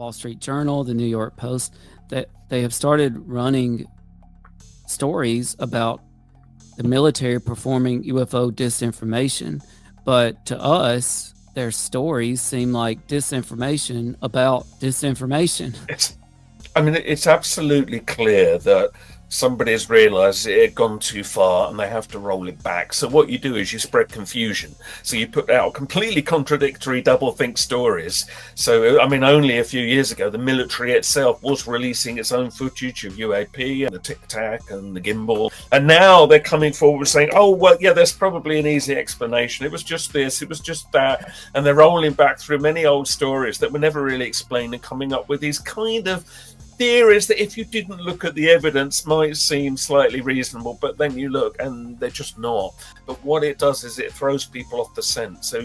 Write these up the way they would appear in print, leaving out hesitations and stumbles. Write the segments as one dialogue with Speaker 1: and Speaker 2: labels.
Speaker 1: Wall Street Journal, the New York Post, that they have started running stories about the military performing UFO disinformation. But to us, their stories seem like disinformation about disinformation.
Speaker 2: It's absolutely clear that somebody has realised it had gone too far and they have to roll it back. So what you do is you spread confusion. So you put out completely contradictory doublethink stories. So, only a few years ago, the military itself was releasing its own footage of UAP and the Tic Tac and the gimbal. And now they're coming forward saying, oh, well, yeah, there's probably an easy explanation. It was just this, it was just that. And they're rolling back through many old stories that were never really explained and coming up with these kind of theories that, if you didn't look at the evidence, might seem slightly reasonable, but then you look and they're just not. But what it does is it throws people off the scent. So,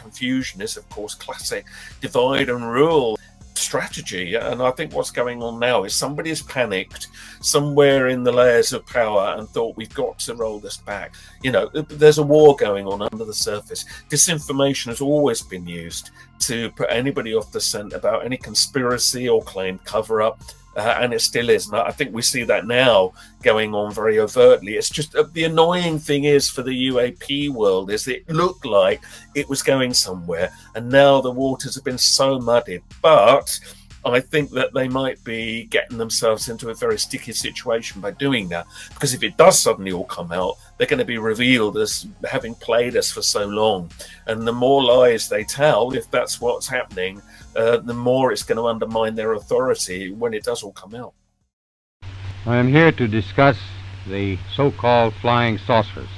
Speaker 2: confusion is, of course, classic divide and rule strategy. And I think what's going on now is somebody has panicked somewhere in the layers of power and thought, we've got to roll this back. There's a war going on under the surface. Disinformation has always been used to put anybody off the scent about any conspiracy or claimed cover-up, and it still is. And I think we see that now going on very overtly. It's just the annoying thing is, for the UAP world, is it looked like it was going somewhere, and now the waters have been so muddied. But I think that they might be getting themselves into a very sticky situation by doing that, because if it does suddenly all come out, they're going to be revealed as having played us for so long. And the more lies they tell, if that's what's happening, the more it's going to undermine their authority when it does all come out.
Speaker 3: I am here to discuss the so-called flying saucers.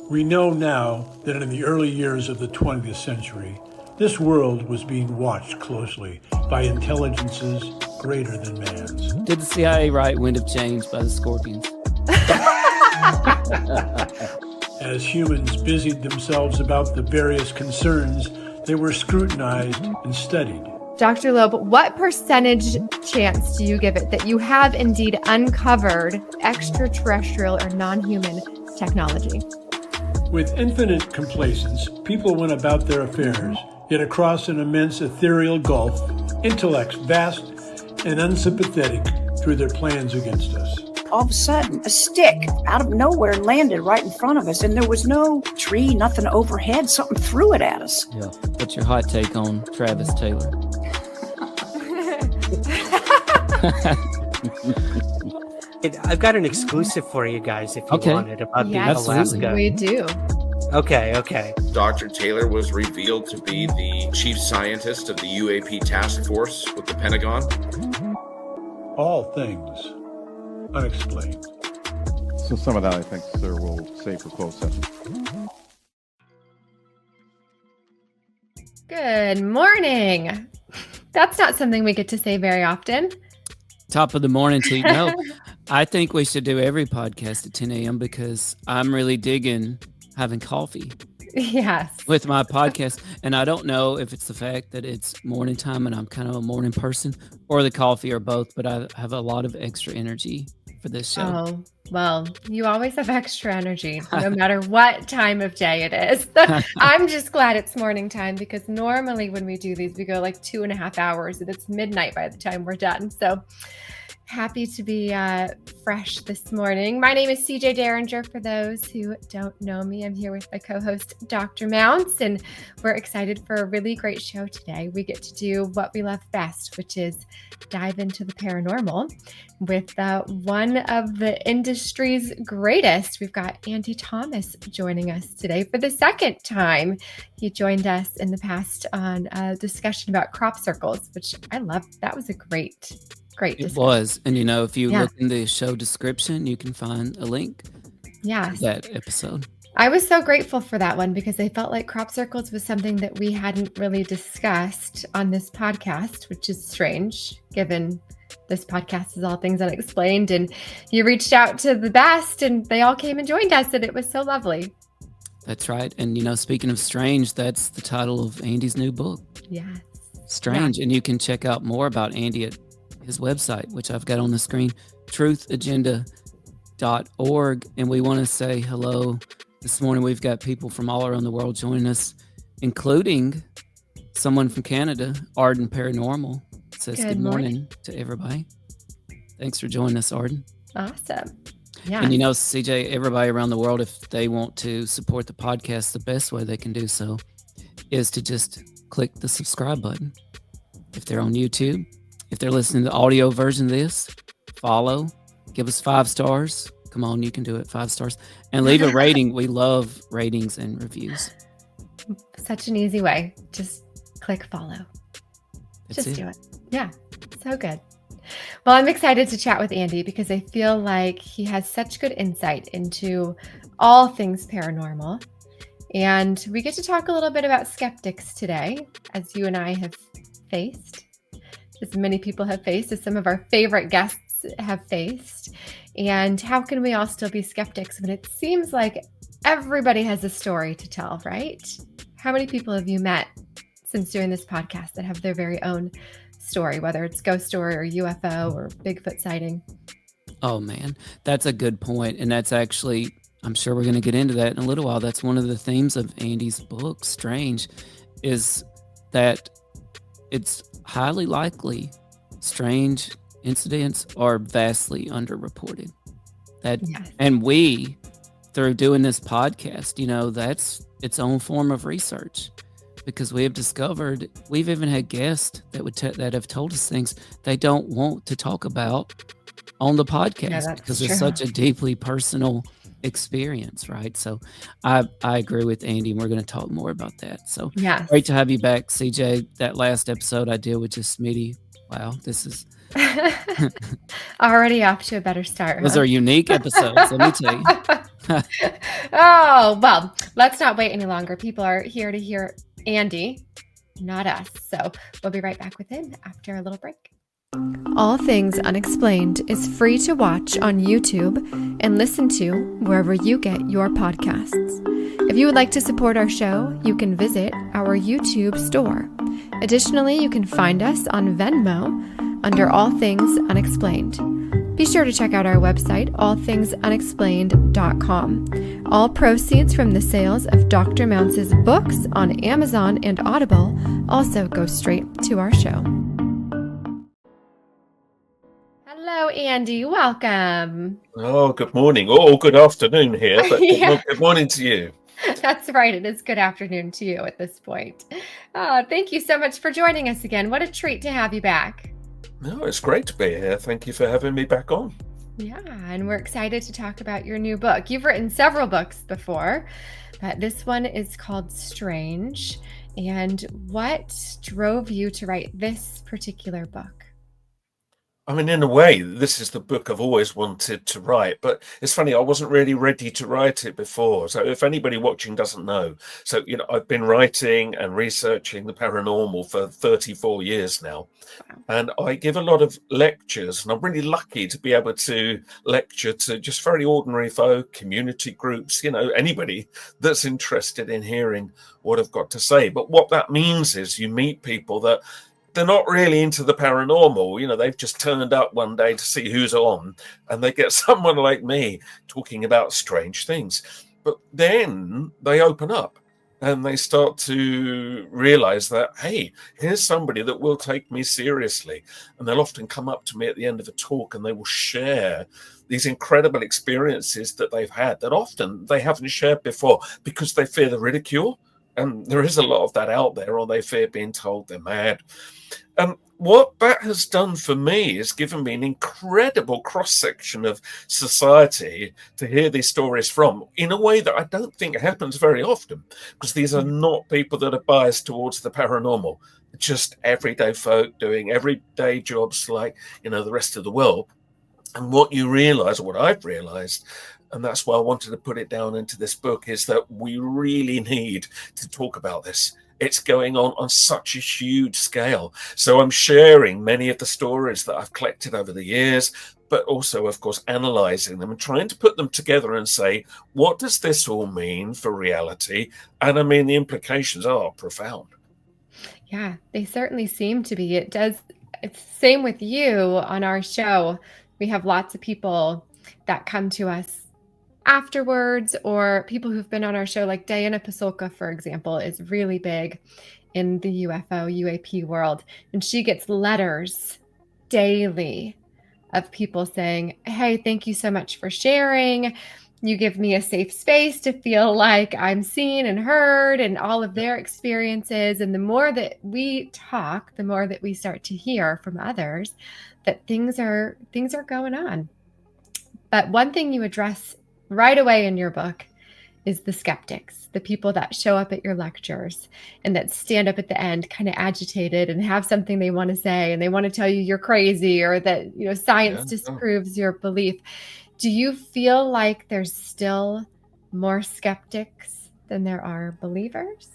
Speaker 4: We know now that in the early years of the 20th century, this world was being watched closely by intelligences greater than man's.
Speaker 1: Did the CIA write Wind of Change by the Scorpions?
Speaker 4: As humans busied themselves about the various concerns, they were scrutinized and studied.
Speaker 5: Dr. Loeb, what percentage chance do you give it that you have indeed uncovered extraterrestrial or non-human technology?
Speaker 4: With infinite complacence, people went about their affairs, yet across an immense ethereal gulf, intellects vast and unsympathetic drew their plans against us.
Speaker 6: All of a sudden, a stick out of nowhere landed right in front of us, and there was no tree, nothing overhead. Something threw it at us.
Speaker 1: Yeah. What's your hot take on Travis Taylor?
Speaker 7: I've got an exclusive for you guys if you want it about the Alaska.
Speaker 5: We do.
Speaker 7: Okay.
Speaker 8: Dr. Taylor was revealed to be the chief scientist of the UAP task force with the Pentagon.
Speaker 4: All Things Unexplained.
Speaker 9: So some of that, I think, sir, we'll save for closed session.
Speaker 5: Good morning. That's not something we get to say very often.
Speaker 1: Top of the morning to you. No, I think we should do every podcast at 10 a.m. because I'm really digging having coffee.
Speaker 5: Yes.
Speaker 1: With my podcast. And I don't know if it's the fact that it's morning time and I'm kind of a morning person, or the coffee, or both, but I have a lot of extra energy for this show.
Speaker 5: Oh, well, you always have extra energy, no matter what time of day it is. I'm just glad it's morning time, because normally when we do these, we go like 2.5 hours and it's midnight by the time we're done. So happy to be fresh this morning. My name is CJ Derringer. For those who don't know me, I'm here with my co-host, Dr. Mounts, and we're excited for a really great show today. We get to do what we love best, which is dive into the paranormal with one of the industry's greatest. We've got Andy Thomas joining us today for the second time. He joined us in the past on a discussion about crop circles, which I loved. That was a great discussion.
Speaker 1: It was. And if you look in the show description, you can find a link to that episode.
Speaker 5: I was so grateful for that one, because I felt like crop circles was something that we hadn't really discussed on this podcast, which is strange given this podcast is All Things Unexplained, and you reached out to the best and they all came and joined us, and it was so lovely.
Speaker 1: That's right. And speaking of strange, that's the title of Andy's new book.
Speaker 5: Yes.
Speaker 1: Strange. Yeah. And you can check out more about Andy at his website, which I've got on the screen, truthagenda.org. And we want to say hello. This morning, we've got people from all around the world joining us, including someone from Canada, Arden Paranormal, says
Speaker 5: Good
Speaker 1: good
Speaker 5: morning.
Speaker 1: morning to everybody. Thanks for joining us, Arden.
Speaker 5: Awesome. Yeah.
Speaker 1: And CJ, everybody around the world, if they want to support the podcast, the best way they can do so is to just click the subscribe button. If they're on YouTube, if they're listening to the audio version of this, follow, give us 5 stars. Come on, you can do it. 5 stars. And leave a rating. We love ratings and reviews.
Speaker 5: Such an easy way. Just click follow.
Speaker 1: That's
Speaker 5: Just do it. Yeah. So good. Well, I'm excited to chat with Andy because I feel like he has such good insight into all things paranormal. And we get to talk a little bit about skeptics today, as you and I have faced, as many people have faced, as some of our favorite guests have faced. And how can we all still be skeptics when it seems like everybody has a story to tell, right? How many people have you met since doing this podcast that have their very own story, whether it's ghost story or UFO or Bigfoot sighting?
Speaker 1: Oh man, that's a good point. And that's actually, I'm sure we're going to get into that in a little while. That's one of the themes of Andy's book, Strange, is that it's highly likely strange incidents are vastly underreported.
Speaker 5: Yes.
Speaker 1: And we, through doing this podcast, that's its own form of research. Because we have discovered, we've even had guests that have told us things they don't want to talk about on the podcast because it's such a deeply personal experience, right? So I agree with Andy, and we're going to talk more about that. So great to have you back, CJ. That last episode I did with just Smitty. Wow, this is
Speaker 5: already off to a better start.
Speaker 1: Those are unique episodes, let me tell you.
Speaker 5: Oh, well, let's not wait any longer. People are here to hear Andy, not us. So we'll be right back with him after a little break. All Things Unexplained is free to watch on YouTube and listen to wherever you get your podcasts. If you would like to support our show, you can visit our YouTube store. Additionally, you can find us on Venmo under All Things Unexplained. Be sure to check out our website, allthingsunexplained.com. All proceeds from the sales of Dr. Mounce's books on Amazon and Audible also go straight to our show. Hello, Andy. Welcome.
Speaker 2: Oh, good morning. Oh, good afternoon here, but good morning to you.
Speaker 5: That's right. It is good afternoon to you at this point. Thank you so much for joining us again. What a treat to have you back.
Speaker 2: No, it's great to be here. Thank you for having me back on.
Speaker 5: Yeah, and we're excited to talk about your new book. You've written several books before, but this one is called Strange. And what drove you to write this particular book?
Speaker 2: I mean, in a way, this is the book I've always wanted to write, but it's funny, I wasn't really ready to write it before. So if anybody watching doesn't know, I've been writing and researching the paranormal for 34 years now. And I give a lot of lectures, and I'm really lucky to be able to lecture to just very ordinary folk, community groups, anybody that's interested in hearing what I've got to say. But what that means is you meet people that they're not really into the paranormal. They've just turned up one day to see who's on, and they get someone like me talking about strange things. But then they open up and they start to realize that, hey, here's somebody that will take me seriously. And they'll often come up to me at the end of a talk and they will share these incredible experiences that they've had that often they haven't shared before because they fear the ridicule. And there is a lot of that out there, or they fear being told they're mad. What that has done for me is given me an incredible cross-section of society to hear these stories from, in a way that I don't think happens very often, because these are not people that are biased towards the paranormal, just everyday folk doing everyday jobs like, the rest of the world. And what you realize, or what I've realized, and that's why I wanted to put it down into this book, is that we really need to talk about this. It's going on such a huge scale. So I'm sharing many of the stories that I've collected over the years, but also, of course, analyzing them and trying to put them together and say, what does this all mean for reality? And I mean, the implications are profound.
Speaker 5: Yeah, they certainly seem to be. It's same with you on our show. We have lots of people that come to us afterwards, or people who've been on our show, like Diana Pasulka, for example, is really big in the UFO, UAP world. And she gets letters daily of people saying, hey, thank you so much for sharing. You give me a safe space to feel like I'm seen and heard, and all of their experiences. And the more that we talk, the more that we start to hear from others that things are going on. But one thing you address right away in your book is the skeptics, the people that show up at your lectures and that stand up at the end kind of agitated and have something they want to say, and they want to tell you you're crazy, or that, science disproves your belief. Do you feel like there's still more skeptics than there are believers?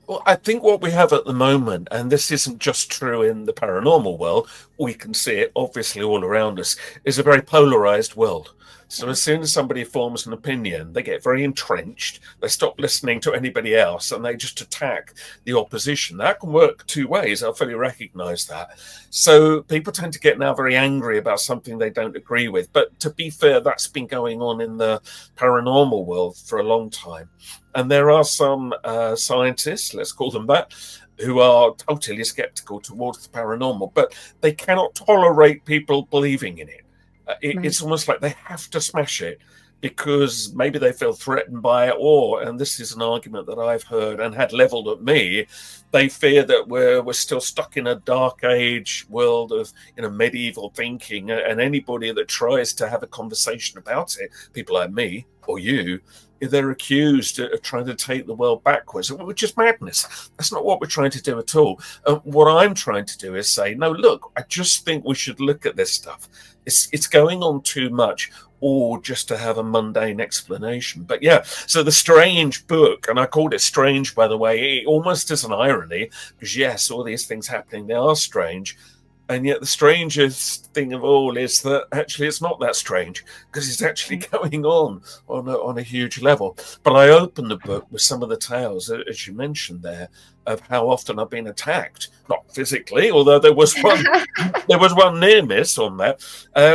Speaker 2: Well, I think what we have at the moment, and this isn't just true in the paranormal world, we can see it obviously all around us, is a very polarized world. So as soon as somebody forms an opinion, they get very entrenched, they stop listening to anybody else, and they just attack the opposition. That can work two ways. I fully recognize that. So people tend to get now very angry about something they don't agree with. But to be fair, that's been going on in the paranormal world for a long time. And there are some scientists, let's call them that, who are totally skeptical towards the paranormal, but they cannot tolerate people believing in it. It's almost like they have to smash it because maybe they feel threatened by it, or, and this is an argument that I've heard and had leveled at me, they fear that we're still stuck in a dark age world of medieval thinking, and anybody that tries to have a conversation about it, people like me or you, they're accused of trying to take the world backwards, which is madness. That's not what we're trying to do at all. What I'm trying to do is say, no, look, I just think we should look at this stuff. It's going on too much, or just to have a mundane explanation. But yeah, so the strange book, and I called it strange, by the way, almost as an irony, because yes, all these things happening, they are strange. And yet the strangest thing of all is that actually it's not that strange, because it's actually going on a huge level. But I opened the book with some of the tales, as you mentioned there, of how often I've been attacked, not physically, although there was one near miss on that,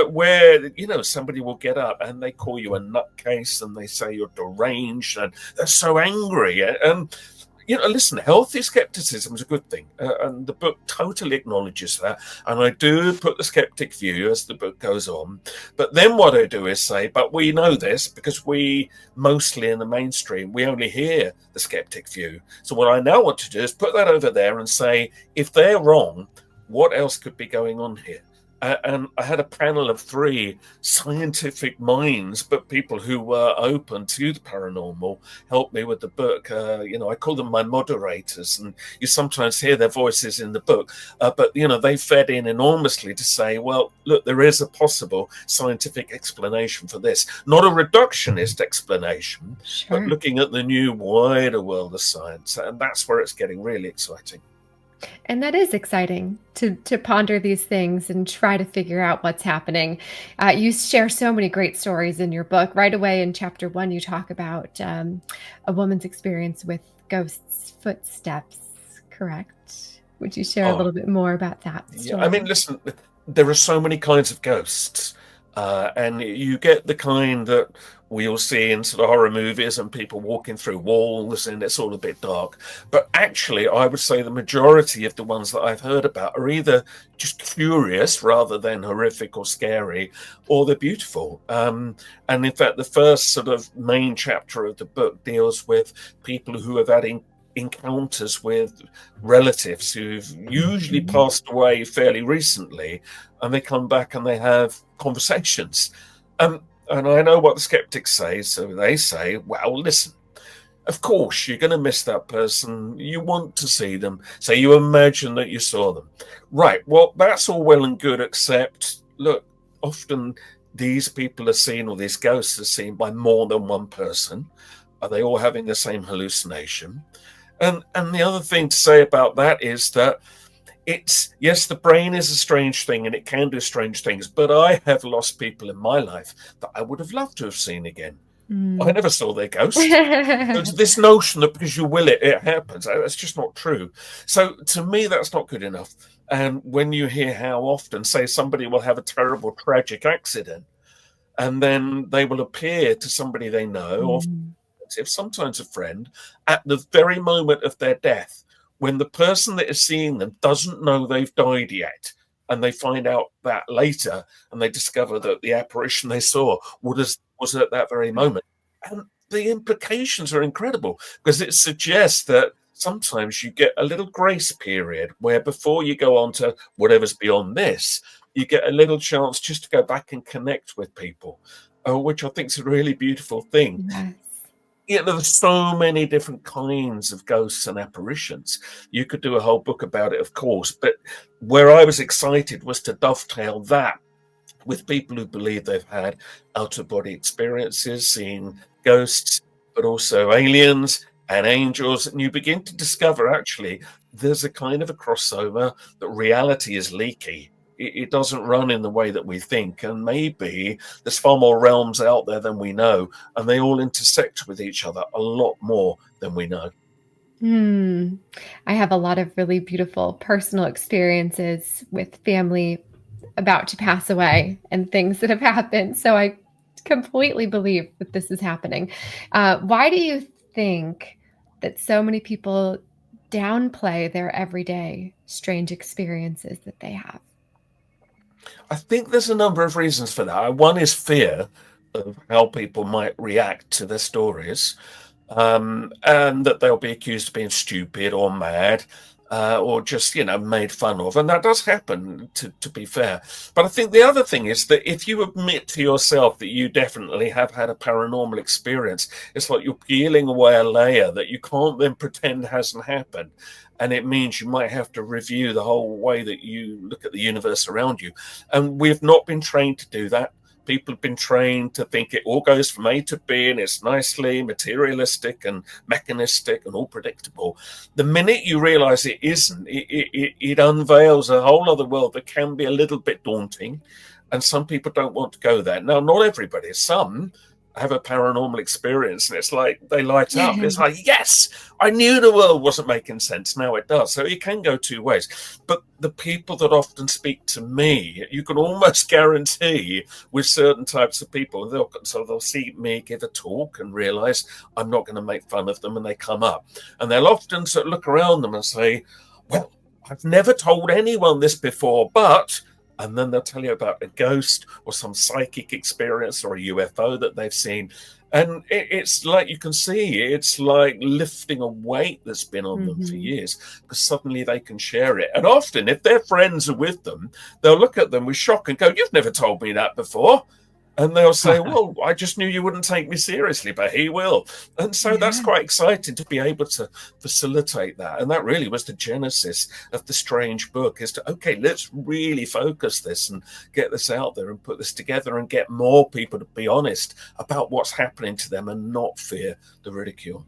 Speaker 2: where somebody will get up and they call you a nutcase and they say you're deranged, and they're so angry. And listen, healthy skepticism is a good thing. And the book totally acknowledges that. And I do put the skeptic view as the book goes on. But then what I do is say, but we know this because we mostly in the mainstream, we only hear the skeptic view. So what I now want to do is put that over there and say, if they're wrong, what else could be going on here? And I had a panel of 3 scientific minds, but people who were open to the paranormal, helped me with the book. I call them my moderators, and you sometimes hear their voices in the book. But they fed in enormously to say, well, look, there is a possible scientific explanation for this. Not a reductionist explanation,
Speaker 5: Sure.
Speaker 2: but looking at the new, wider world of science. And that's where it's getting really exciting.
Speaker 5: And that is exciting to ponder these things and try to figure out what's happening. You share so many great stories in your book. Right away in chapter 1, you talk about a woman's experience with ghosts' footsteps, correct? Would you share a little bit more about that story?
Speaker 2: Yeah, I mean, listen, there are so many kinds of ghosts. And you get the kind that we'll see in sort of horror movies and people walking through walls and it's all a bit dark. But actually, I would say the majority of the ones that I've heard about are either just curious rather than horrific or scary, or they're beautiful. And in fact, the first sort of main chapter of the book deals with people who have had encounters with relatives who've usually passed away fairly recently, and they come back and they have conversations. And I know what the skeptics say, so they say, well, listen, of course you're going to miss that person, you want to see them, so you imagine that you saw them. Right, well, that's all well and good, except, look, often these people are seen, or these ghosts are seen by more than one person. Are they all having the same hallucination? And the other thing to say about that is that yes, the brain is a strange thing and it can do strange things, but I have lost people in my life that I would have loved to have seen again. I never saw their ghost. It's this notion that because you will it happens. That's just not true. So to me, that's not good enough. And when you hear how often, say, somebody will have a terrible, tragic accident, and then they will appear to somebody they know, or sometimes a friend, at the very moment of their death, when the person that is seeing them doesn't know they've died yet. And they find out that later, and they discover that the apparition they saw was at that very moment. And the implications are incredible, because it suggests that sometimes you get a little grace period where before you go on to whatever's beyond this, you get a little chance just to go back and connect with people, which I think is a really beautiful thing.
Speaker 5: Yes.
Speaker 2: Yeah, there's so many different kinds of ghosts and apparitions. You could do a whole book about it, of course, but where I was excited was to dovetail that with people who believe they've had out-of-body experiences, seeing ghosts, but also aliens and angels, and you begin to discover actually there's a kind of a crossover, that reality is leaky. It doesn't run in the way that we think, and maybe there's far more realms out there than we know, and they all intersect with each other a lot more than we know.
Speaker 5: I have a lot of really beautiful personal experiences with family about to pass away and things that have happened. So I completely believe that this is happening. Why do you think that so many people downplay their everyday strange experiences that they have?
Speaker 2: I think there's a number of reasons for that. One is fear of how people might react to their stories, and that they'll be accused of being stupid or mad, or just, made fun of. And that does happen, to be fair. But I think the other thing is that if you admit to yourself that you definitely have had a paranormal experience, it's like you're peeling away a layer that you can't then pretend hasn't happened. And it means you might have to review the whole way that you look at the universe around you. And we've not been trained to do that. People have been trained to think it all goes from A to B, and it's nicely materialistic and mechanistic and all predictable. The minute you realize it isn't, it unveils a whole other world that can be a little bit daunting. And some people don't want to go there. Now, not everybody. Some have a paranormal experience and it's like they light up. It's like, yes, I knew the world wasn't making sense. Now it does. So it can go two ways. But the people that often speak to me, you can almost guarantee with certain types of people, they'll see me give a talk and realize I'm not going to make fun of them, and they come up. And they'll often sort of look around them and say, well, I've never told anyone this before, but... And then they'll tell you about a ghost or some psychic experience or a UFO that they've seen. And it's like, you can see, it's like lifting a weight that's been on them for years, because suddenly they can share it. And often, if their friends are with them, they'll look at them with shock and go, you've never told me that before. And they'll say, well, I just knew you wouldn't take me seriously, but he will. And so that's quite exciting to be able to facilitate that. And that really was the genesis of the strange book, is to, okay, let's really focus this and get this out there and put this together and get more people to be honest about what's happening to them and not fear the ridicule.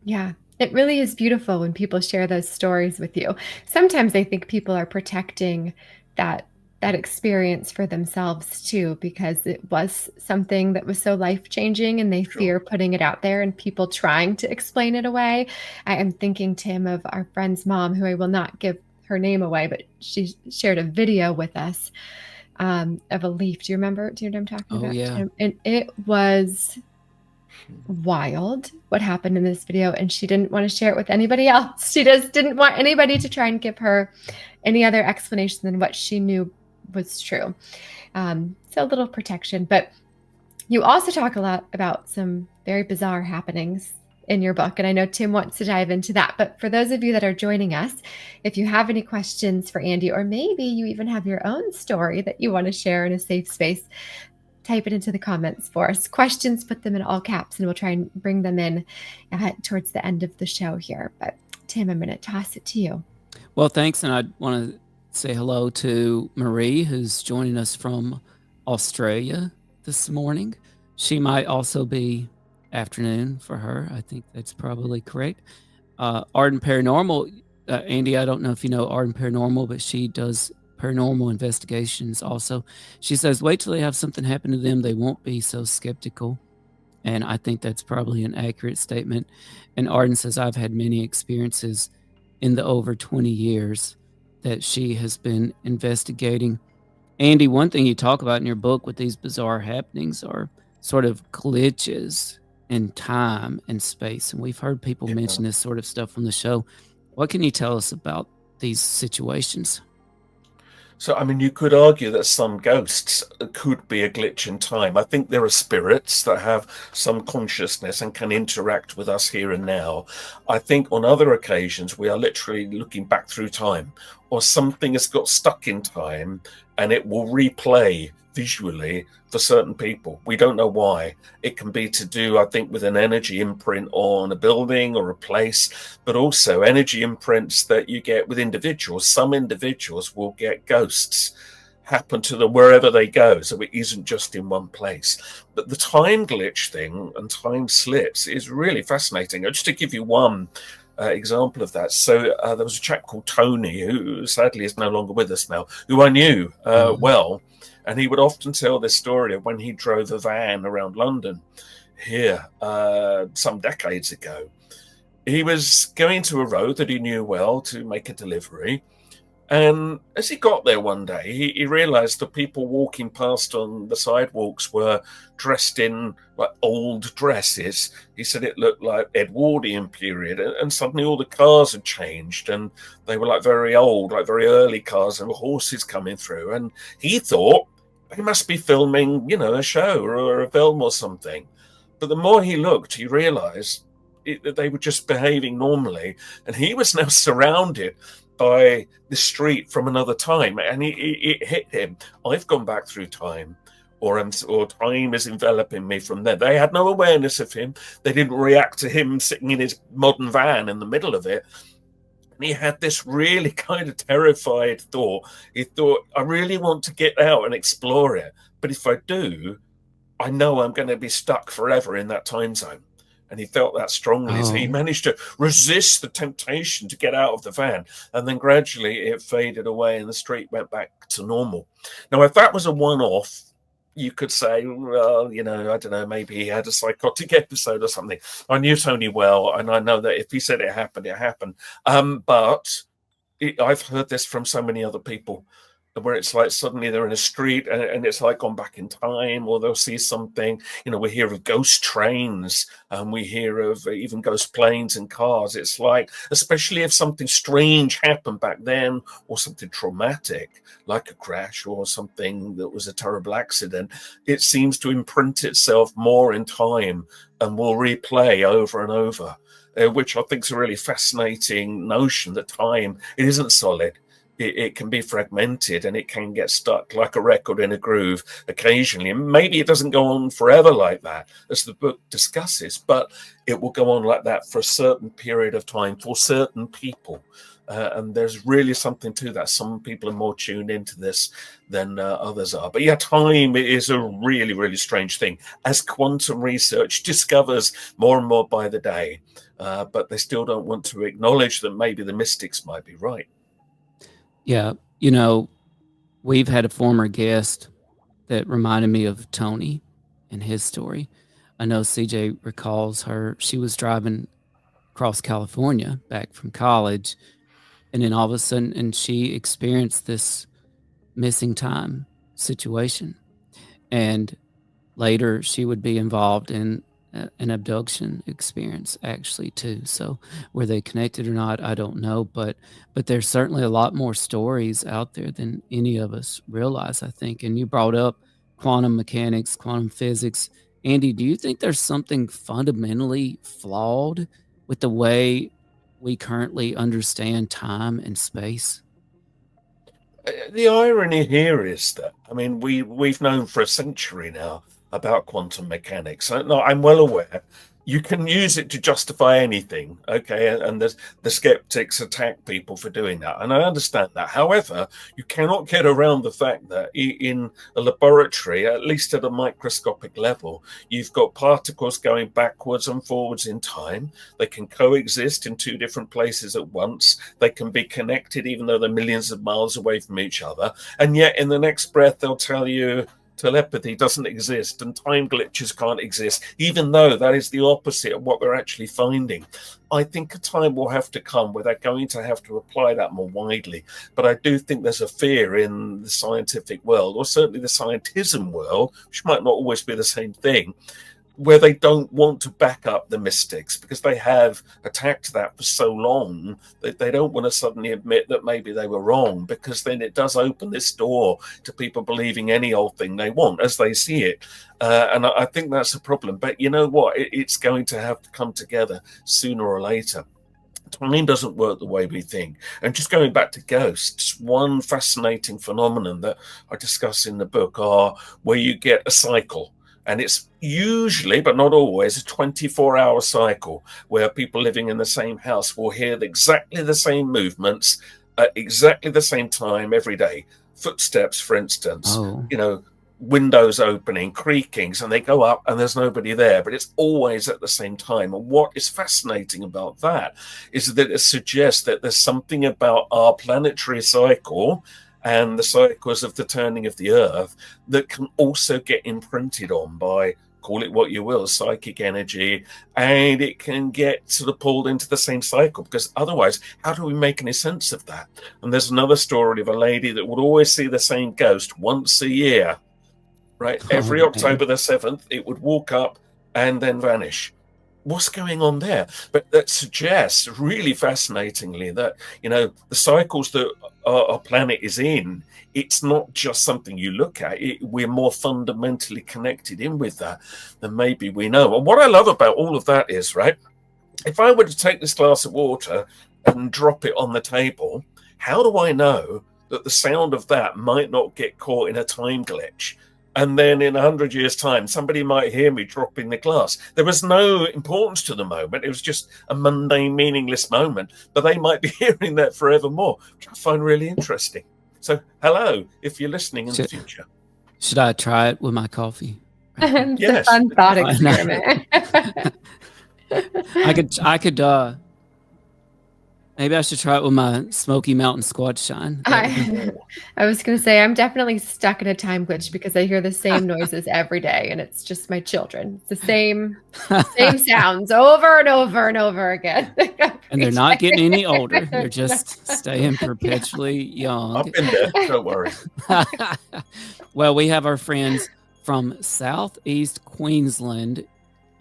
Speaker 5: Yeah. It really is beautiful when people share those stories with you. Sometimes I think people are protecting that experience for themselves too, because it was something that was so life-changing and they fear putting it out there and people trying to explain it away. I am thinking, Tim, of our friend's mom, who I will not give her name away, but she shared a video with us of a leaf. Do you remember? Do you know what I'm talking about?
Speaker 1: Yeah.
Speaker 5: Tim? And it was wild what happened in this video, and she didn't want to share it with anybody else. She just didn't want anybody to try and give her any other explanation than what she knew was true. So a little protection. But you also talk a lot about some very bizarre happenings in your book, and I know Tim wants to dive into that. But for those of you that are joining us, if you have any questions for Andy, or maybe you even have your own story that you want to share in a safe space, type it into the comments for us. Questions, put them in all caps, and we'll try and bring them in towards the end of the show here. But Tim, I'm going to toss it to you.
Speaker 1: Well, thanks. And I want to say hello to Marie, who's joining us from Australia this morning. She might also be afternoon for her. I think that's probably correct. Arden Paranormal, Andy, I don't know if you know Arden Paranormal, but she does paranormal investigations also. She says, wait till they have something happen to them. They won't be so skeptical. And I think that's probably an accurate statement. And Arden says, I've had many experiences in the over 20 years that she has been investigating Andy, one thing you talk about in your book with these bizarre happenings are sort of glitches in time and space. And we've heard people mention this sort of stuff on the show. What can you tell us about these situations?
Speaker 2: So, I mean, you could argue that some ghosts could be a glitch in time. I think there are spirits that have some consciousness and can interact with us here and now. I think on other occasions, we are literally looking back through time, or something has got stuck in time and it will replay visually for certain people. We don't know why. It can be to do, I think, with an energy imprint on a building or a place, but also energy imprints that you get with individuals. Some individuals will get ghosts happen to them wherever they go, so it isn't just in one place. But the time glitch thing and time slips is really fascinating. Just to give you one example of that. So there was a chap called Tony, who sadly is no longer with us now, who I knew well. And he would often tell this story of when he drove a van around London here some decades ago. He was going to a road that he knew well to make a delivery. And as he got there one day, he realized the people walking past on the sidewalks were dressed in like old dresses. He said it looked like Edwardian period, and suddenly all the cars had changed and they were like very old, like very early cars, and horses coming through. And he thought they must be filming, a show or a film or something. But the more he looked, he realized that they were just behaving normally. And he was now surrounded by the street from another time, and it hit him. I've gone back through time, or time is enveloping me from there. They had no awareness of him. They didn't react to him sitting in his modern van in the middle of it. And he had this really kind of terrified thought. He thought, I really want to get out and explore it, but if I do, I know I'm going to be stuck forever in that time zone. And he felt that strongly. So he managed to resist the temptation to get out of the van. And then gradually it faded away and the street went back to normal. Now, if that was a one-off, you could say, well, I don't know, maybe he had a psychotic episode or something. I knew Tony well, and I know that if he said it happened, it happened. But I've heard this from so many other people, where it's like suddenly they're in a street and it's like gone back in time, or they'll see something. We hear of ghost trains, and we hear of even ghost planes and cars. It's like, especially if something strange happened back then, or something traumatic like a crash or something that was a terrible accident, it seems to imprint itself more in time and will replay over and over, which I think is a really fascinating notion, that time, it isn't solid. It can be fragmented, and it can get stuck like a record in a groove occasionally. And maybe it doesn't go on forever like that, as the book discusses, but it will go on like that for a certain period of time for certain people. And there's really something to that. Some people are more tuned into this than others are. But yeah, time is a really, really strange thing, as quantum research discovers more and more by the day. But they still don't want to acknowledge that maybe the mystics might be right.
Speaker 1: Yeah, we've had a former guest that reminded me of Tony and his story. I know CJ recalls her. She was driving across California back from college, and then all of a sudden, and she experienced this missing time situation. And later, she would be involved in an abduction experience, actually, too. So were they connected or not, I don't know, but there's certainly a lot more stories out there than any of us realize, I think. And you brought up quantum mechanics, quantum physics. Andy, do you think there's something fundamentally flawed with the way we currently understand time and space?
Speaker 2: The irony here is that, we've known for a century now about quantum mechanics. No, I'm well aware you can use it to justify anything, okay? And the skeptics attack people for doing that, and I understand that. However, you cannot get around the fact that in a laboratory, at least at a microscopic level, you've got particles going backwards and forwards in time. They can coexist in two different places at once. They can be connected even though they're millions of miles away from each other. And yet in the next breath, they'll tell you, telepathy doesn't exist and time glitches can't exist, even though that is the opposite of what they're actually finding. I think a time will have to come where they're going to have to apply that more widely. But I do think there's a fear in the scientific world, or certainly the scientism world, which might not always be the same thing, where they don't want to back up the mystics because they have attacked that for so long that they don't want to suddenly admit that maybe they were wrong, because then it does open this door to people believing any old thing they want as they see it. And I think that's a problem. But you know what? It's going to have to come together sooner or later. Time doesn't work the way we think. And just going back to ghosts, one fascinating phenomenon that I discuss in the book are where you get a cycle. And it's usually, but not always, a 24-hour cycle where people living in the same house will hear exactly the same movements at exactly the same time every day. Footsteps, for instance, windows opening, creakings, and they go up and there's nobody there, but it's always at the same time. And what is fascinating about that is that it suggests that there's something about our planetary cycle and the cycles of the turning of the earth that can also get imprinted on by, call it what you will, psychic energy, and it can get sort of pulled into the same cycle, because otherwise, how do we make any sense of that? And there's another story of a lady that would always see the same ghost once a year, right? Every October the 7th, it would walk up and then vanish. What's going on there? But that suggests really fascinatingly that, the cycles that our planet is in, it's not just something you look at. We're more fundamentally connected in with that than maybe we know. And what I love about all of that is, right, if I were to take this glass of water and drop it on the table, how do I know that the sound of that might not get caught in a time glitch? And then in 100 years' time, somebody might hear me dropping the glass. There was no importance to the moment. It was just a mundane, meaningless moment. But they might be hearing that forevermore, which I find really interesting. So, hello, if you're listening in the future.
Speaker 1: Should I try it with my coffee?
Speaker 5: It's
Speaker 2: Yes.
Speaker 5: a fun thought experiment.
Speaker 1: I could maybe I should try it with my Smoky Mountain Squatch Shine.
Speaker 5: I was going to say, I'm definitely stuck in a time glitch because I hear the same noises every day, and it's just my children. It's the same sounds over and over and over again.
Speaker 1: And they're not getting any older. They're just staying perpetually young.
Speaker 2: I've been there. Don't worry.
Speaker 1: Well, we have our friends from Southeast Queensland,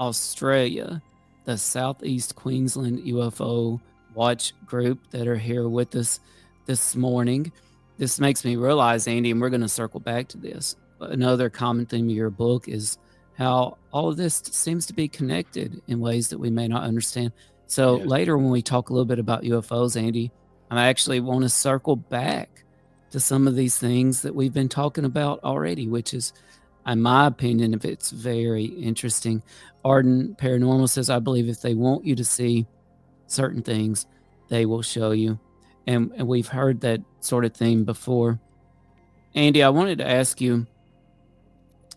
Speaker 1: Australia, the Southeast Queensland UFO Watch group that are here with us this morning. This makes me realize, Andy, and we're going to circle back to this, but another common theme of your book is how all of this seems to be connected in ways that we may not understand. So later when we talk a little bit about UFOs, Andy, I actually want to circle back to some of these things that we've been talking about already, which is, in my opinion, if it's very interesting. Arden Paranormal says, I believe if they want you to see certain things, they will show you. And we've heard that sort of theme before. Andy, I wanted to ask you,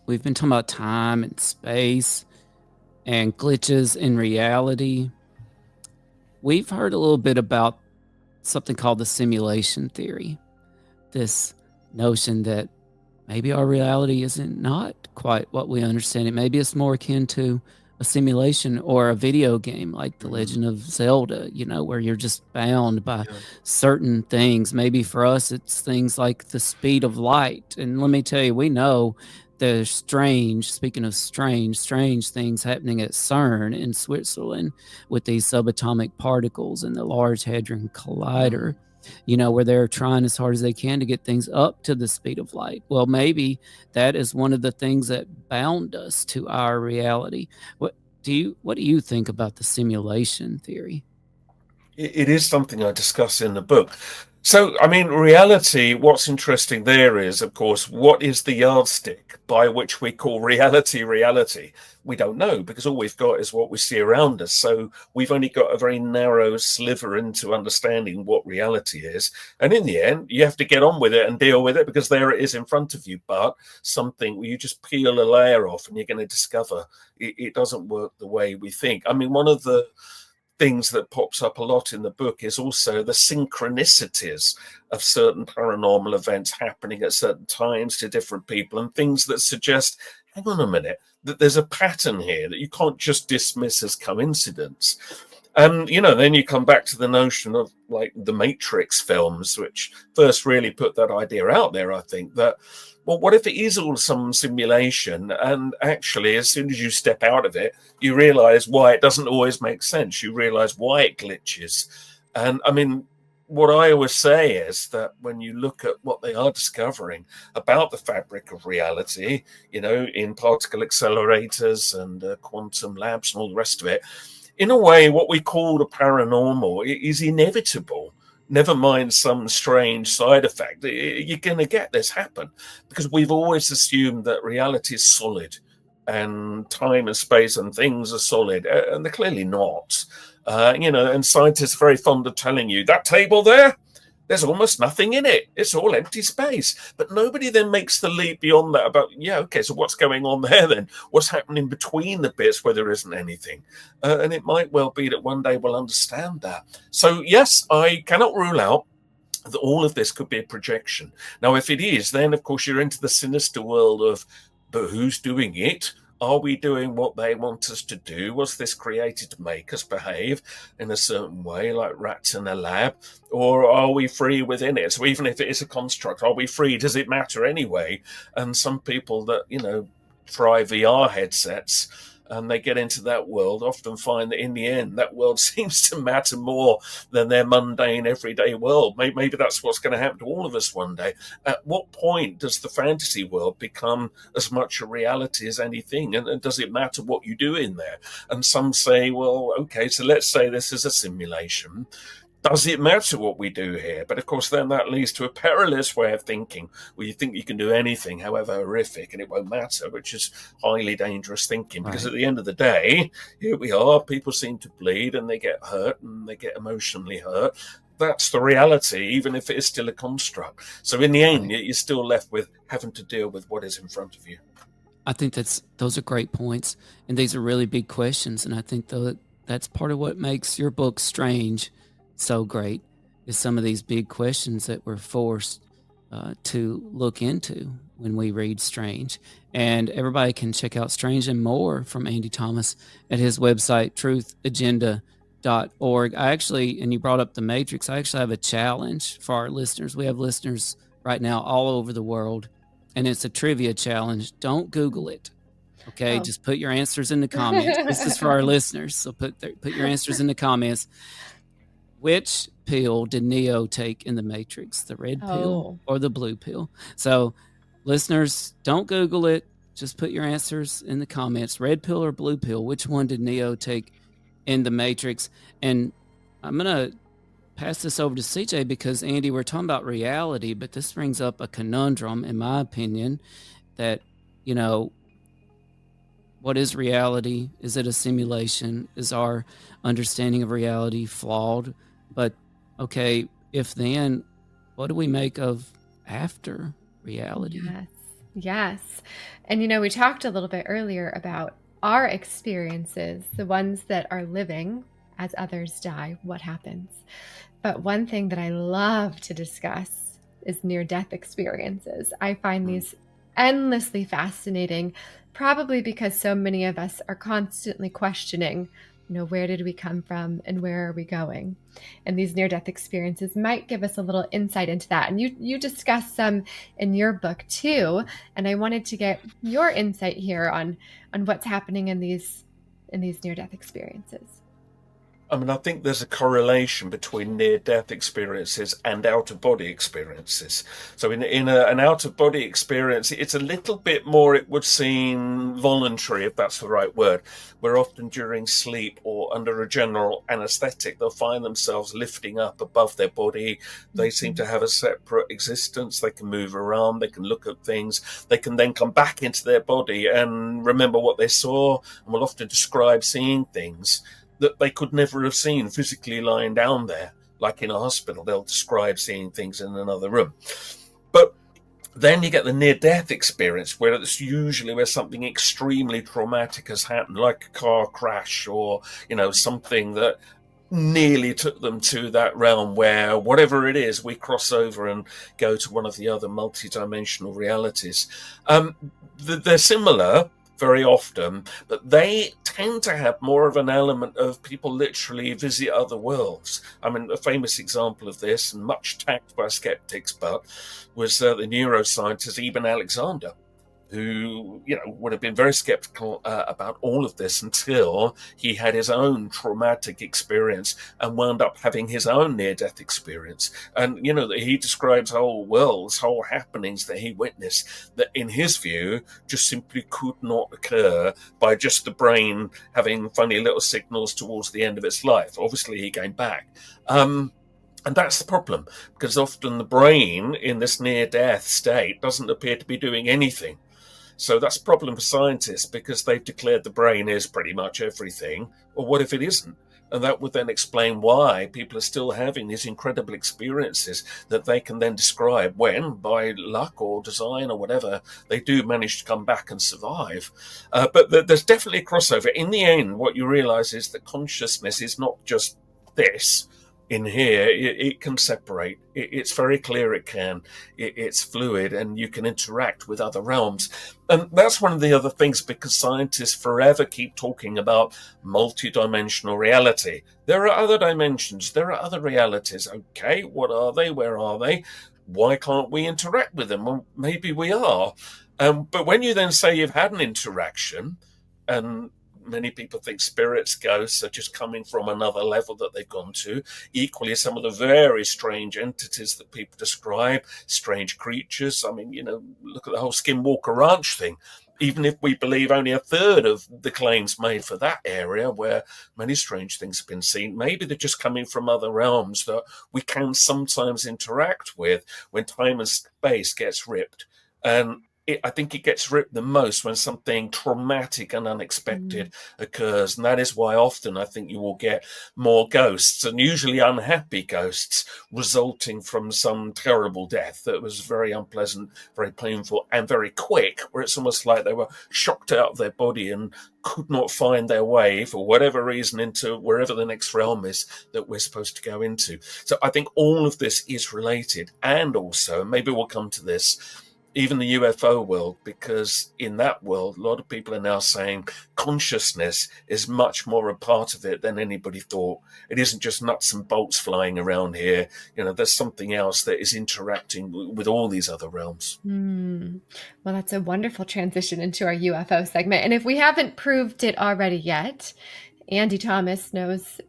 Speaker 1: we've been talking about time and space and glitches in reality. We've heard a little bit about something called the simulation theory. This notion that maybe our reality isn't not quite what we understand it. Maybe it's more akin to a simulation or a video game like The Legend of Zelda, where you're just bound by certain things. Maybe for us, it's things like the speed of light. And let me tell you, we know there's speaking of strange things happening at CERN in Switzerland with these subatomic particles and the Large Hadron Collider, where they're trying as hard as they can to get things up to the speed of light. Well, maybe that is one of the things that bound us to our reality. What do you think about the simulation theory?
Speaker 2: It is something I discuss in the book. So, reality, what's interesting there is, of course, what is the yardstick by which we call reality? We don't know, because all we've got is what we see around us. So we've only got a very narrow sliver into understanding what reality is. And in the end, you have to get on with it and deal with it, because there it is in front of you. But something where you just peel a layer off and you're going to discover it doesn't work the way we think. One of the things that pops up a lot in the book is also the synchronicities of certain paranormal events happening at certain times to different people, and things that suggest, hang on a minute, that there's a pattern here that you can't just dismiss as coincidence. And, then you come back to the notion of like the Matrix films, which first really put that idea out there, I think, that, well, what if it is all some simulation? And actually, as soon as you step out of it, you realize why it doesn't always make sense. You realize why it glitches. And I mean, what I always say is that when you look at what they are discovering about the fabric of reality, in particle accelerators and quantum labs and all the rest of it, in a way, what we call the paranormal is inevitable. Never mind some strange side effect. You're going to get this happen because we've always assumed that reality is solid and time and space and things are solid, and they're clearly not. And scientists are very fond of telling you that table there, there's almost nothing in it. It's all empty space. But nobody then makes the leap beyond that about, so what's going on there then? What's happening between the bits where there isn't anything? And it might well be that one day we'll understand that. So, yes, I cannot rule out that all of this could be a projection. Now, if it is, then, of course, you're into the sinister world of, but who's doing it? Are we doing what they want us to do? Was this created to make us behave in a certain way, like rats in a lab? Or are we free within it? So even if it is a construct, are we free? Does it matter anyway? And some people that, try VR headsets and they get into that world often find that in the end, that world seems to matter more than their mundane everyday world. Maybe that's what's going to happen to all of us one day. At what point does the fantasy world become as much a reality as anything? And does it matter what you do in there? And some say, well, okay, so let's say this is a simulation. Does it matter what we do here? But of course, then that leads to a perilous way of thinking, where you think you can do anything, however horrific, and it won't matter, which is highly dangerous thinking. Because at the end of the day, here we are, people seem to bleed and they get hurt and they get emotionally hurt. That's the reality, even if it is still a construct. So in the end, you're still left with having to deal with what is in front of you.
Speaker 1: I think those are great points, and these are really big questions. And I think that's part of what makes your book Strange so great, is some of these big questions that we're forced to look into when we read Strange. And everybody can check out Strange and More from Andy Thomas at his website, truthagenda.org. And you brought up the Matrix, I actually have a challenge for our listeners. We have listeners right now all over the world, and it's a trivia challenge. Don't Google it. Okay, Just put your answers in the comments. This is for our listeners, so put your answers in the comments. Which pill did Neo take in the Matrix? The red pill or the blue pill? So, listeners, don't Google it. Just put your answers in the comments. Red pill or blue pill? Which one did Neo take in the Matrix? And I'm going to pass this over to CJ because, Andy, we're talking about reality, but this brings up a conundrum, in my opinion, that, what is reality? Is it a simulation? Is our understanding of reality flawed? But, okay, if then, what do we make of after reality?
Speaker 5: Yes. And, we talked a little bit earlier about our experiences, the ones that are living as others die, what happens. But one thing that I love to discuss is near-death experiences. I find these endlessly fascinating, probably because so many of us are constantly questioning, where did we come from and where are we going? And these near-death experiences might give us a little insight into that. And you discussed some in your book too. And I wanted to get your insight here on what's happening in these near-death experiences.
Speaker 2: I mean, I think there's a correlation between near-death experiences and out-of-body experiences. So in an out-of-body experience, it's a little bit more, it would seem, voluntary, if that's the right word, where often during sleep or under a general anesthetic, they'll find themselves lifting up above their body. They seem to have a separate existence. They can move around. They can look at things. They can then come back into their body and remember what they saw, and will often describe seeing things that they could never have seen physically lying down there. Like in a hospital, they'll describe seeing things in another room. But then you get the near-death experience, where it's usually where something extremely traumatic has happened, like a car crash or, something that nearly took them to that realm where whatever it is, we cross over and go to one of the other multi-dimensional realities. They're similar very often, but they tend to have more of an element of people literally visit other worlds. I mean, a famous example of this, and much attacked by skeptics, but was the neuroscientist Eben Alexander, who, would have been very skeptical about all of this until he had his own traumatic experience and wound up having his own near-death experience. And, he describes whole worlds, whole happenings that he witnessed that, in his view, just simply could not occur by just the brain having funny little signals towards the end of its life. Obviously, he came back. And that's the problem, because often the brain in this near-death state doesn't appear to be doing anything. So that's a problem for scientists, because they've declared the brain is pretty much everything. Well, what if it isn't? And that would then explain why people are still having these incredible experiences that they can then describe when, by luck or design or whatever, they do manage to come back and survive. But there's definitely a crossover. In the end, what you realize is that consciousness is not just this. In here, it can separate. It's very clear it can. It's fluid, and you can interact with other realms. And that's one of the other things, because scientists forever keep talking about multi-dimensional reality. There are other dimensions. There are other realities. Okay, what are they? Where are they? Why can't we interact with them? Well, maybe we are. But when you then say you've had an interaction, and many people think spirits, ghosts are just coming from another level that they've gone to. Equally, some of the very strange entities that people describe, strange creatures. I mean, look at the whole Skinwalker Ranch thing. Even if we believe only a third of the claims made for that area, where many strange things have been seen, maybe they're just coming from other realms that we can sometimes interact with when time and space gets ripped. And I think it gets ripped the most when something traumatic and unexpected occurs. And that is why often I think you will get more ghosts, and usually unhappy ghosts, resulting from some terrible death that was very unpleasant, very painful, and very quick, where it's almost like they were shocked out of their body and could not find their way, for whatever reason, into wherever the next realm is that we're supposed to go into. So I think all of this is related. And also, maybe we'll come to this, even the UFO world, because in that world, a lot of people are now saying consciousness is much more a part of it than anybody thought. It isn't just nuts and bolts flying around here. There's something else that is interacting with all these other realms.
Speaker 5: Well, that's a wonderful transition into our UFO segment. And if we haven't proved it already yet, Andy Thomas knows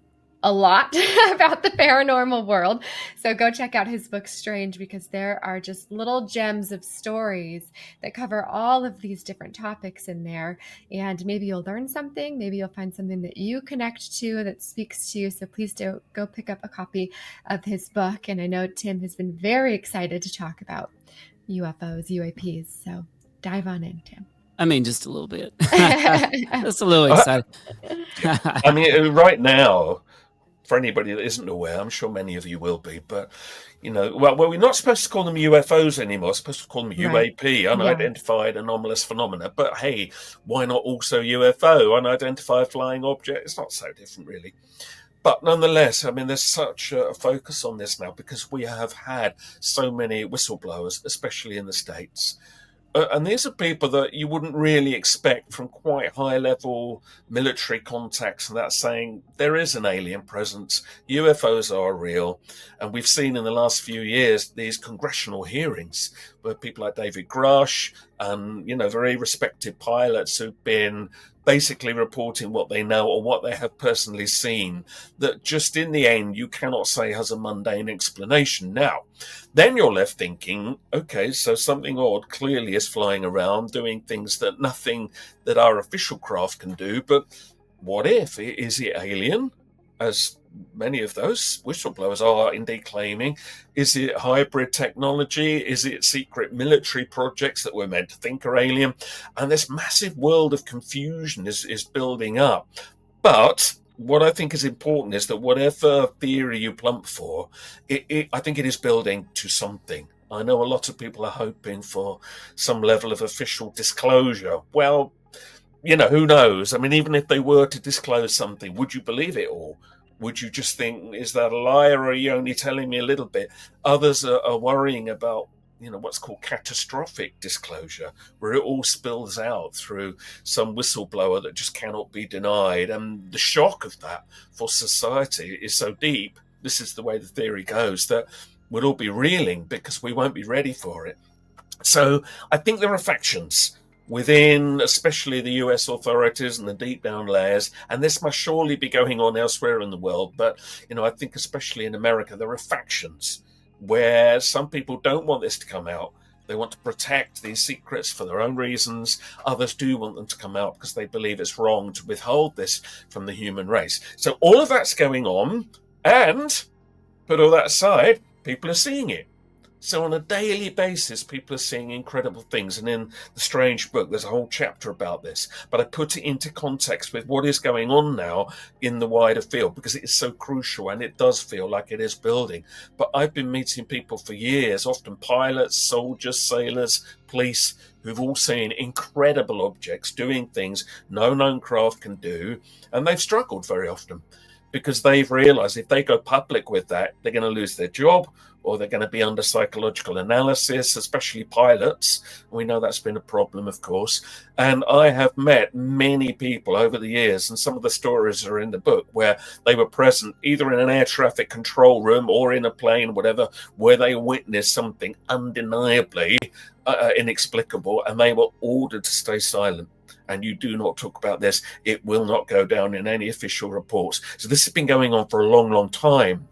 Speaker 5: a lot about the paranormal world. So go check out his book, Strange, because there are just little gems of stories that cover all of these different topics in there. And maybe you'll learn something. Maybe you'll find something that you connect to, that speaks to you. So please do go pick up a copy of his book. And I know Tim has been very excited to talk about UFOs, UAPs. So dive on in, Tim.
Speaker 1: I mean, just a little bit. Just a little excited.
Speaker 2: I mean, right now, for anybody that isn't aware, I'm sure many of you will be, but, well, we're not supposed to call them UFOs anymore. We're supposed to call them UAP, unidentified anomalous phenomena. But hey, why not also UFO, unidentified flying object? It's not so different, really. But nonetheless, I mean, there's such a focus on this now, because we have had so many whistleblowers, especially in the States. And these are people that you wouldn't really expect from quite high-level military contacts, and that's saying there is an alien presence, UFOs are real. And we've seen in the last few years these congressional hearings where people like David Grush and, very respected pilots who've been basically reporting what they know or what they have personally seen, that just in the end you cannot say has a mundane explanation. Now, then you're left thinking, okay, so something odd clearly is flying around doing things that nothing that our official craft can do, but what if? Is it alien, as many of those whistleblowers are indeed claiming? Is it hybrid technology? Is it secret military projects that we're meant to think are alien? And this massive world of confusion is building up. But what I think is important is that whatever theory you plump for, I think it is building to something. I know a lot of people are hoping for some level of official disclosure. Well, who knows? I mean, even if they were to disclose something, would you believe it all? would you just think, is that a lie, or are you only telling me a little bit? Others are worrying about, what's called catastrophic disclosure, where it all spills out through some whistleblower that just cannot be denied. And the shock of that for society is so deep, this is the way the theory goes, that we'll all be reeling because we won't be ready for it. So I think there are factions within, especially the US authorities and the deep down layers, and this must surely be going on elsewhere in the world. But, I think especially in America, there are factions where some people don't want this to come out. They want to protect these secrets for their own reasons. Others do want them to come out because they believe it's wrong to withhold this from the human race. So all of that's going on, and put all that aside, people are seeing it. So on a daily basis, people are seeing incredible things. And in the Strange book, there's a whole chapter about this. But I put it into context with what is going on now in the wider field, because it is so crucial and it does feel like it is building. But I've been meeting people for years, often pilots, soldiers, sailors, police, who've all seen incredible objects doing things no known craft can do. And they've struggled very often, because they've realized if they go public with that, they're going to lose their job, or they're going to be under psychological analysis, especially pilots. We know that's been a problem, of course. And I have met many people over the years, and some of the stories are in the book, where they were present either in an air traffic control room or in a plane, whatever, where they witnessed something undeniably inexplicable, and they were ordered to stay silent. And you do not talk about this. It will not go down in any official reports. So this has been going on for a long, long time.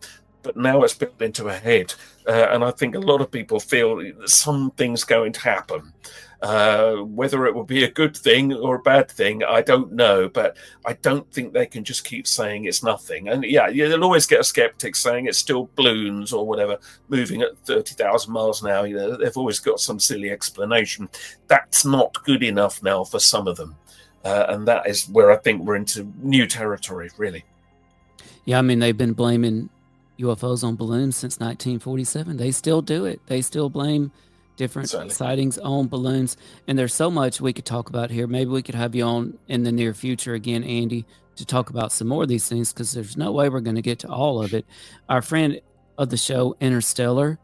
Speaker 2: But now it's built into a head. And I think a lot of people feel that something's going to happen. Whether it will be a good thing or a bad thing, I don't know. But I don't think they can just keep saying it's nothing. And yeah, you'll always get a skeptic saying it's still balloons or whatever, moving at 30,000 miles an hour. They've always got some silly explanation. That's not good enough now for some of them. And that is where I think we're into new territory, really.
Speaker 1: Yeah, I mean, they've been blaming UFOs on balloons since 1947. They still do it. They still blame different sightings on balloons. And there's so much we could talk about here. Maybe we could have you on in the near future again, Andy, to talk about some more of these things, because there's no way we're going to get to all of it. Our friend of the show, Interstellar,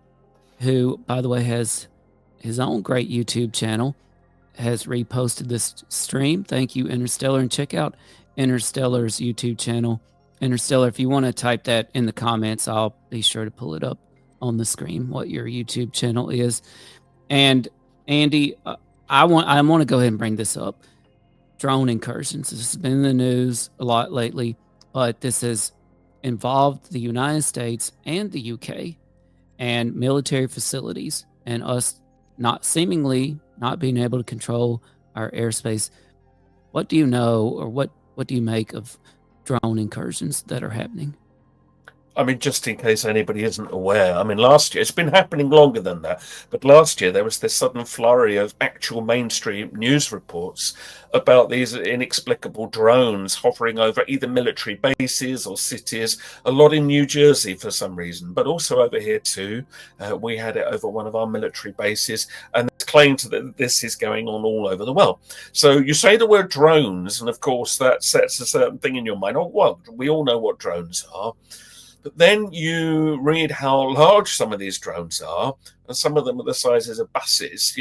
Speaker 1: who, by the way, has his own great YouTube channel, has reposted this stream. Thank you, Interstellar. And check out Interstellar's YouTube channel. Interstellar, if you want to type that in the comments, I'll be sure to pull it up on the screen, what your YouTube channel is. And Andy, I want to go ahead and bring this up. Drone incursions. This has been in the news a lot lately, but this has involved the United States and the UK and military facilities, and us seemingly not being able to control our airspace. What do you know, or what do you make of drone incursions that are happening?
Speaker 2: I mean, just in case anybody isn't aware, I mean, last year, it's been happening longer than that, but last year there was this sudden flurry of actual mainstream news reports about these inexplicable drones hovering over either military bases or cities, a lot in New Jersey for some reason, but also over here too. We had it over one of our military bases, and it's claimed that this is going on all over the world. So you say the word drones, and of course that sets a certain thing in your mind. Oh, well, we all know what drones are. But then you read how large some of these drones are, and some of them are the sizes of buses,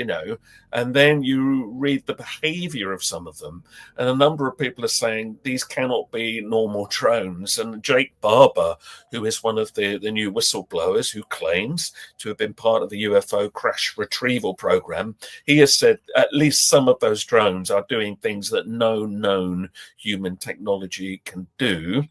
Speaker 2: and then you read the behavior of some of them. And a number of people are saying these cannot be normal drones. And Jake Barber, who is one of the new whistleblowers who claims to have been part of the UFO crash retrieval program, he has said at least some of those drones are doing things that no known human technology can do.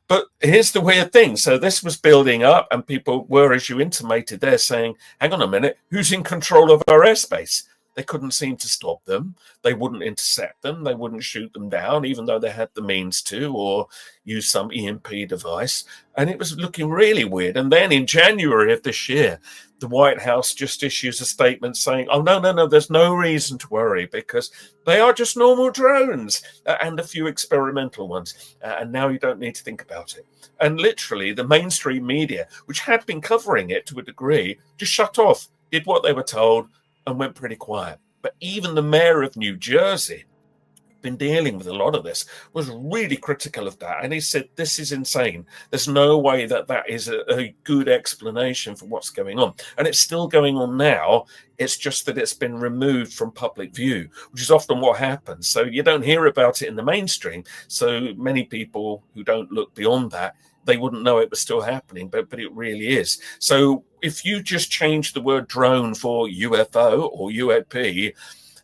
Speaker 2: But here's the weird thing. So this was building up, and people were, as you intimated there, saying, hang on a minute, who's in control of our airspace? They couldn't seem to stop them. They wouldn't intercept them. They wouldn't shoot them down, even though they had the means to, or use some EMP device. And it was looking really weird. And then in January of this year, the White House just issues a statement saying, oh, no, there's no reason to worry, because they are just normal drones and a few experimental ones. And now you don't need to think about it. And literally the mainstream media, which had been covering it to a degree, just shut off, did what they were told, and went pretty quiet. But even the mayor of New Jersey been dealing with a lot of this, was really critical of that. And he said, this is insane. There's no way that that is a good explanation for what's going on. And it's still going on now. It's just that it's been removed from public view, which is often what happens. So you don't hear about it in the mainstream. So many people who don't look beyond that, they wouldn't know it was still happening, but it really is. So if you just change the word drone for UFO or UAP,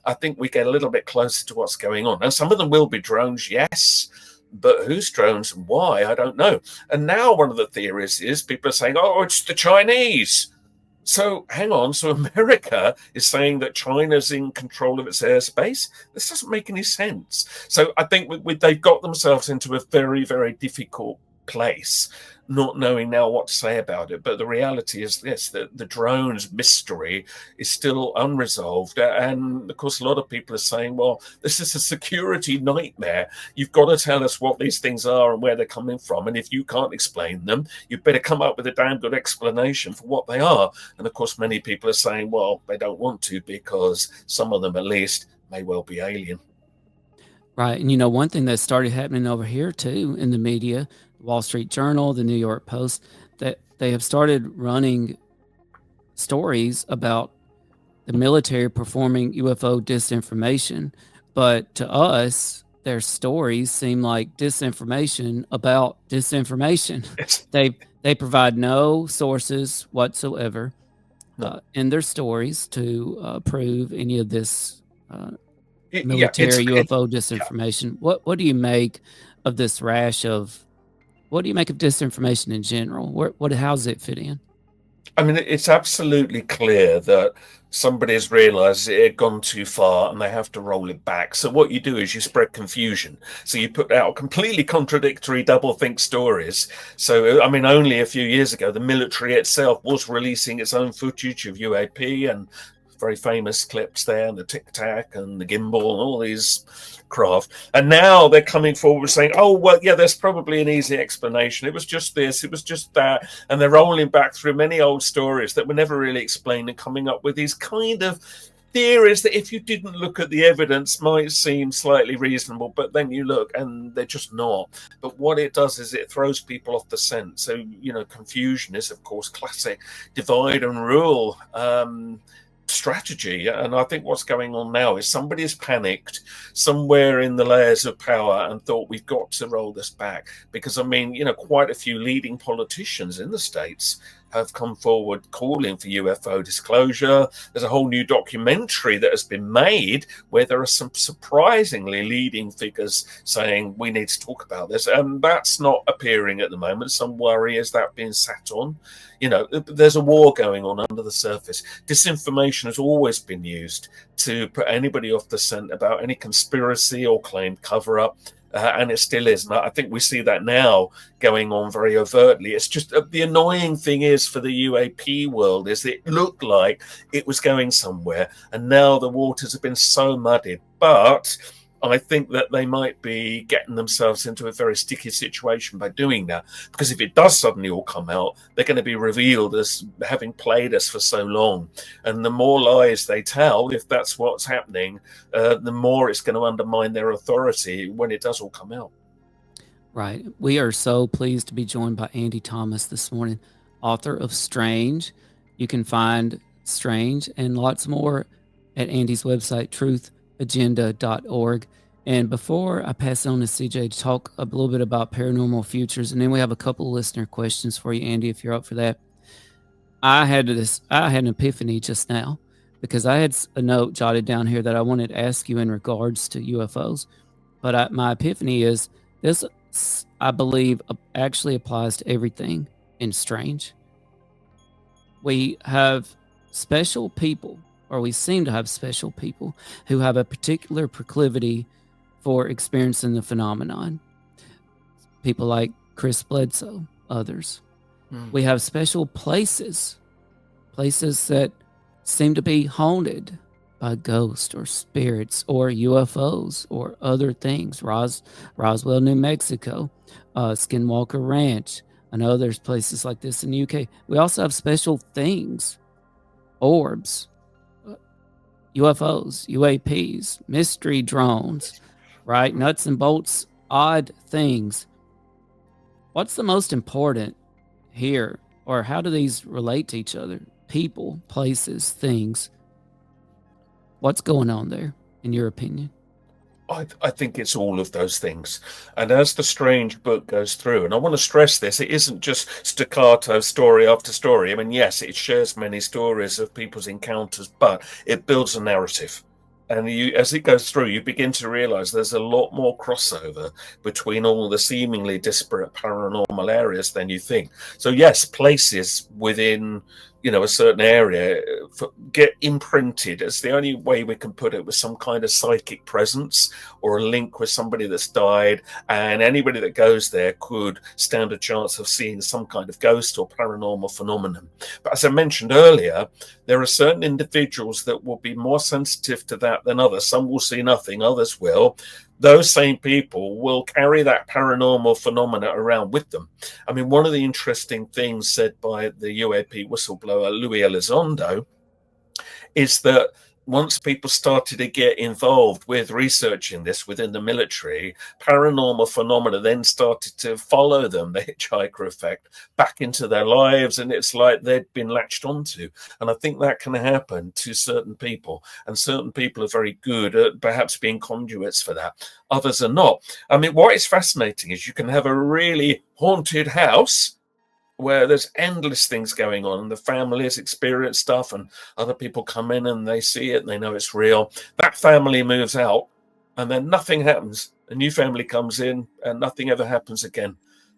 Speaker 2: I think we get a little bit closer to what's going on. And some of them will be drones, yes, but whose drones and why, I don't know. And now one of the theories is people are saying, oh, it's the Chinese. So hang on, so America is saying that China's in control of its airspace? This doesn't make any sense. So I think they've got themselves into a very, very difficult place, not knowing now what to say about it. But the reality is this, that the drones mystery is still unresolved. And of course, a lot of people are saying, well, this is a security nightmare. You've got to tell us what these things are and where they're coming from. And if you can't explain them, you better come up with a damn good explanation for what they are. And of course, many people are saying, well, they don't want to because some of them at least may well be alien.
Speaker 1: Right. And, one thing that started happening over here, too, in the media, the Wall Street Journal, the New York Post, that they have started running stories about the military performing UFO disinformation. But to us, their stories seem like disinformation about disinformation. They provide no sources whatsoever in their stories to prove any of this military UFO disinformation. What do you make of this rash of, what do you make of disinformation in general? How does it fit in?
Speaker 2: I mean, it's absolutely clear that somebody has realized it had gone too far and they have to roll it back. So what you do is you spread confusion. So you put out completely contradictory doublethink stories. So, I mean, only a few years ago, the military itself was releasing its own footage of UAP and very famous clips there, and the Tic Tac and the gimbal and all these craft. And now they're coming forward saying, oh, well, yeah, there's probably an easy explanation. It was just this, it was just that. And they're rolling back through many old stories that were never really explained and coming up with these kind of theories that if you didn't look at the evidence might seem slightly reasonable, but then you look and they're just not. But what it does is it throws people off the scent. So, confusion is, of course, classic divide and rule strategy. And I think what's going on now is somebody has panicked somewhere in the layers of power and thought, we've got to roll this back. Because, I mean, quite a few leading politicians in the States have come forward calling for UFO disclosure. There's a whole new documentary that has been made where there are some surprisingly leading figures saying we need to talk about this. And that's not appearing at the moment. Some worry, is that being sat on? There's a war going on under the surface. Disinformation has always been used to put anybody off the scent about any conspiracy or claimed cover-up. And it still is. And I think we see that now going on very overtly. It's just the annoying thing is for the UAP world is it looked like it was going somewhere. And now the waters have been so muddied. But I think that they might be getting themselves into a very sticky situation by doing that. Because if it does suddenly all come out, they're going to be revealed as having played us for so long. And the more lies they tell, if that's what's happening, the more it's going to undermine their authority when it does all come out.
Speaker 1: Right. We are so pleased to be joined by Andy Thomas this morning, author of Strange. You can find Strange and lots more at Andy's website, truthagenda.org. And before I pass on to CJ to talk a little bit about paranormal futures, and then we have a couple listener questions for you, Andy, if you're up for that. I had an epiphany just now because I had a note jotted down here that I wanted to ask you in regards to UFOs. But my epiphany is this, I believe, actually applies to everything in Strange. We have special people, or we seem to have special people who have a particular proclivity for experiencing the phenomenon. People like Chris Bledsoe, others. We have special places that seem to be haunted by ghosts or spirits or UFOs or other things. Roswell, New Mexico, Skinwalker Ranch. I know there's places like this in the UK. We also have special things, orbs, UFOs, UAPs, mystery drones, right? Nuts and bolts, odd things. What's the most important here, or how do these relate to each other? People, places, things. What's going on there, in your opinion?
Speaker 2: I think it's all of those things. And as the strange book goes through, and I want to stress this, it isn't just staccato story after story. I mean, yes, it shares many stories of people's encounters, but it builds a narrative. And as it goes through, you begin to realize there's a lot more crossover between all the seemingly disparate paranormal areas than you think. So yes, places within a certain area get imprinted. It's the only way we can put it, with some kind of psychic presence or a link with somebody that's died, and anybody that goes there could stand a chance of seeing some kind of ghost or paranormal phenomenon. But as I mentioned earlier, there are certain individuals that will be more sensitive to that than others. Some will see nothing, others will. Those same people will carry that paranormal phenomena around with them. I mean, one of the interesting things said by the UAP whistleblower Louis Elizondo is that once people started to get involved with researching this within the military, paranormal phenomena then started to follow them, the hitchhiker effect, back into their lives, and it's like they'd been latched onto. And I think that can happen to certain people, and certain people are very good at perhaps being conduits for that. Others are not. I mean, what is fascinating is you can have a really haunted house where there's endless things going on, and the families experience stuff, and other people come in and they see it and they know it's real. That family moves out, and then nothing happens. A new family comes in and nothing ever happens again.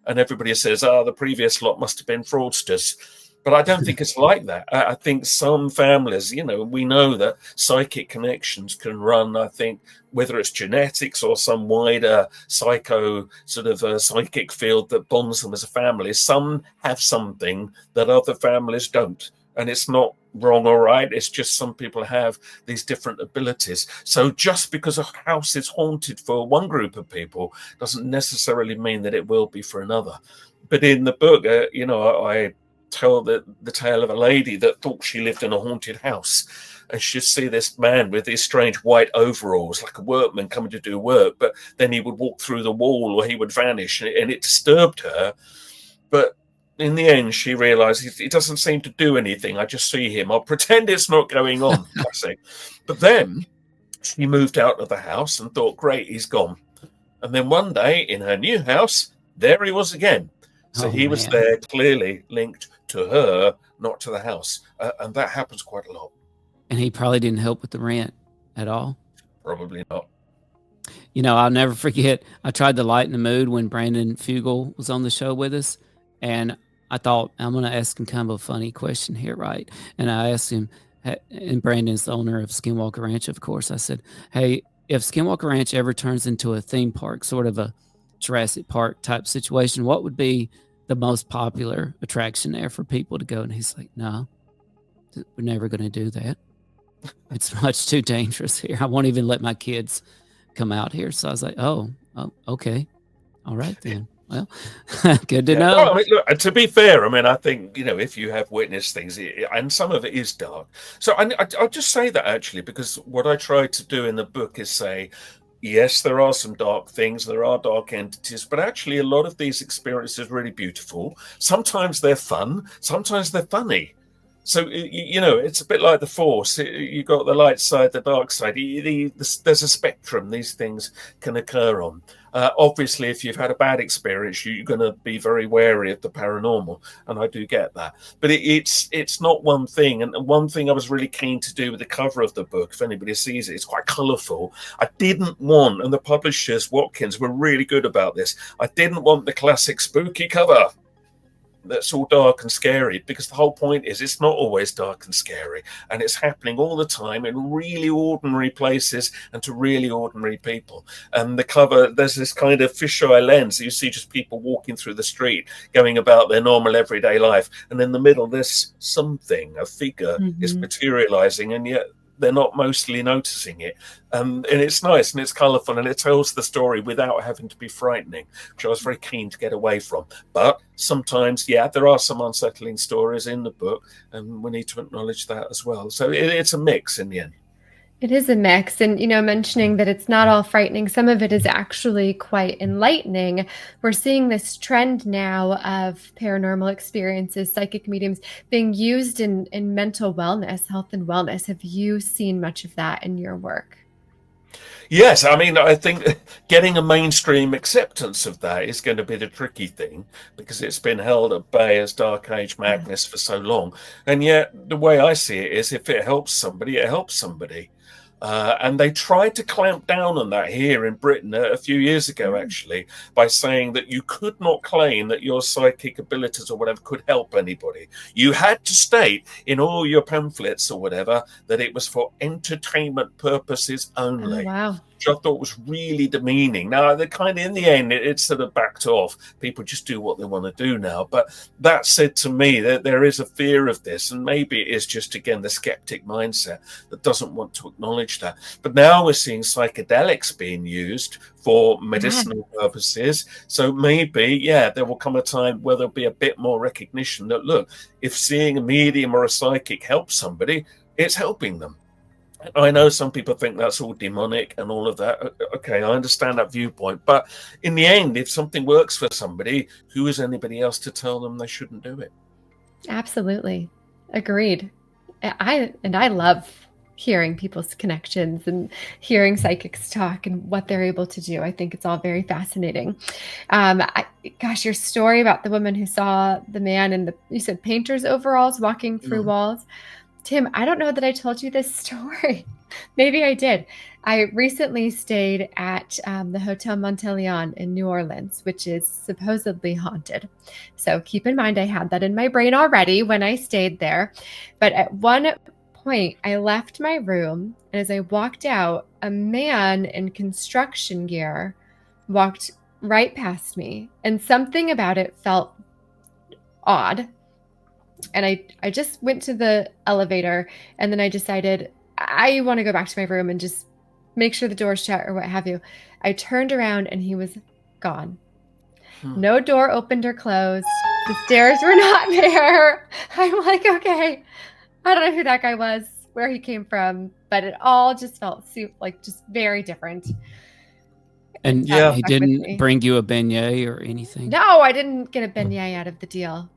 Speaker 2: And everybody says, the previous lot must have been fraudsters. But I don't think it's like that. I think some families, we know that psychic connections can run, I think, whether it's genetics or some wider psychic field that bonds them as a family. Some have something that other families don't. And it's not wrong or right. It's just some people have these different abilities. So just because a house is haunted for one group of people doesn't necessarily mean that it will be for another. But in the book, I tell the tale of a lady that thought she lived in a haunted house, and she'd see this man with these strange white overalls, like a workman coming to do work, but then he would walk through the wall or he would vanish, and it disturbed her. But in the end, she realized he doesn't seem to do anything. I just see him. I'll pretend it's not going on. But then she moved out of the house and thought, great, he's gone. And then one day in her new house, there he was again. So he was there, clearly linked to her, not to the house. And that happens quite a lot.
Speaker 1: And he probably didn't help with the rent at all?
Speaker 2: Probably not.
Speaker 1: I'll never forget, I tried to lighten the mood when Brandon Fugel was on the show with us. And I thought, I'm going to ask him kind of a funny question here, right? And I asked him, and Brandon's the owner of Skinwalker Ranch, of course. I said, hey, if Skinwalker Ranch ever turns into a theme park, sort of a Jurassic Park type situation, what would be the most popular attraction there for people to go? And he's like, no, we're never going to do that. It's much too dangerous here. I won't even let my kids come out here. So I was like, oh okay. All right then. Well, good to know.
Speaker 2: Well, I mean, look, to be fair, I think, if you have witnessed things, and some of it is dark. So I'll just say that actually, because what I try to do in the book is say, yes, there are some dark things, there are dark entities, but actually a lot of these experiences are really beautiful. Sometimes they're fun, sometimes they're funny. So, it's a bit like the Force. You got the light side, the dark side. There's a spectrum these things can occur on. Obviously, if you've had a bad experience, you're going to be very wary of the paranormal, and I do get that. But it's not one thing. And one thing I was really keen to do with the cover of the book, if anybody sees it, it's quite colourful. I didn't want, and the publishers, Watkins, were really good about this, I didn't want the classic spooky cover that's all dark and scary, because the whole point is it's not always dark and scary, and it's happening all the time in really ordinary places and to really ordinary people. And the cover, there's this kind of fisheye lens. You see just people walking through the street, going about their normal everyday life, and in the middle there's something, a figure is materializing, and yet they're not mostly noticing it. And it's nice and it's colourful and it tells the story without having to be frightening, which I was very keen to get away from. But sometimes, there are some unsettling stories in the book, and we need to acknowledge that as well. So it's a mix in the end.
Speaker 5: It is a mix. And, mentioning that it's not all frightening, some of it is actually quite enlightening. We're seeing this trend now of paranormal experiences, psychic mediums being used in mental wellness, health and wellness. Have you seen much of that in your work?
Speaker 2: Yes, I mean, I think getting a mainstream acceptance of that is going to be the tricky thing, because it's been held at bay as Dark Age madness for so long. And yet, the way I see it is, if it helps somebody, it helps somebody. And they tried to clamp down on that here in Britain a few years ago, actually, by saying that you could not claim that your psychic abilities or whatever could help anybody. You had to state in all your pamphlets or whatever that it was for entertainment purposes only.
Speaker 5: Oh, wow.
Speaker 2: Which I thought was really demeaning. Now, they're kind of, in the end, it sort of backed off. People just do what they want to do now. But that said to me that there is a fear of this, and maybe it is just, again, the skeptic mindset that doesn't want to acknowledge that. But now we're seeing psychedelics being used for medicinal purposes. So maybe, there will come a time where there'll be a bit more recognition that, look, if seeing a medium or a psychic helps somebody, it's helping them. I know some people think that's all demonic and all of that. Okay, I understand that viewpoint. But in the end, if something works for somebody, who is anybody else to tell them they shouldn't do it?
Speaker 5: Absolutely. Agreed. I love hearing people's connections and hearing psychics talk and what they're able to do. I think it's all very fascinating. Gosh, your story about the woman who saw the man in you said painter's overalls walking through walls. Tim, I don't know that I told you this story. Maybe I did. I recently stayed at the Hotel Montelion in New Orleans, which is supposedly haunted. So keep in mind, I had that in my brain already when I stayed there. But at one point, I left my room, and as I walked out, a man in construction gear walked right past me, and something about it felt odd. And I just went to the elevator, and then I decided I want to go back to my room and just make sure the door's shut or what have you. I turned around and he was gone. No door opened or closed. The stairs were not there. I'm like, okay, I don't know who that guy was, where he came from, but it all just felt just very different.
Speaker 1: And he didn't bring you a beignet or anything?
Speaker 5: No, I didn't get a beignet out of the deal.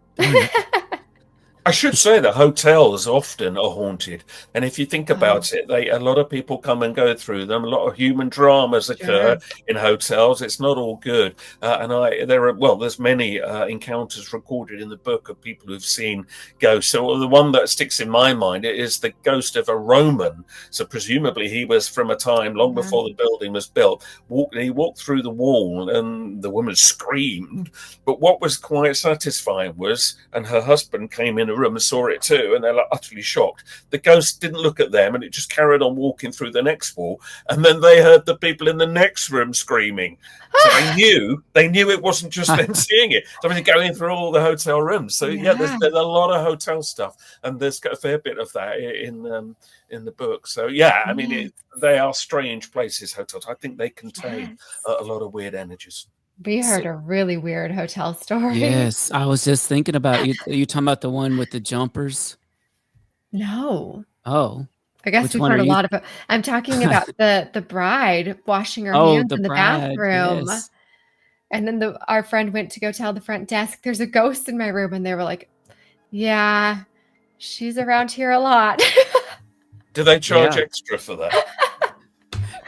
Speaker 2: I should say that hotels often are haunted, and if you think about it, a lot of people come and go through them. A lot of human dramas occur in hotels. It's not all good, there's many encounters recorded in the book of people who've seen ghosts. So the one that sticks in my mind is the ghost of a Roman. So presumably he was from a time long before the building was built. He walked through the wall, and the woman screamed. But what was quite satisfying was, and her husband came in room and saw it too, and they're like utterly shocked. The ghost didn't look at them, and it just carried on walking through the next wall, and then they heard the people in the next room screaming. So they knew it wasn't just them seeing it. So I mean, going through all the hotel rooms. So there's a lot of hotel stuff, and there's got a fair bit of that in the book. So I mean, they are strange places, hotels. I think they contain a lot of weird energies.
Speaker 5: We heard a really weird hotel story.
Speaker 1: Yes, I was just thinking about you. You talking about the one with the jumpers?
Speaker 5: No.
Speaker 1: Oh.
Speaker 5: I guess we've heard a lot of it. I'm talking about the bride washing her hands in the bathroom. Yes. And then our friend went to go tell the front desk, there's a ghost in my room. And they were like, yeah, she's around here a lot.
Speaker 2: Do they charge extra for that?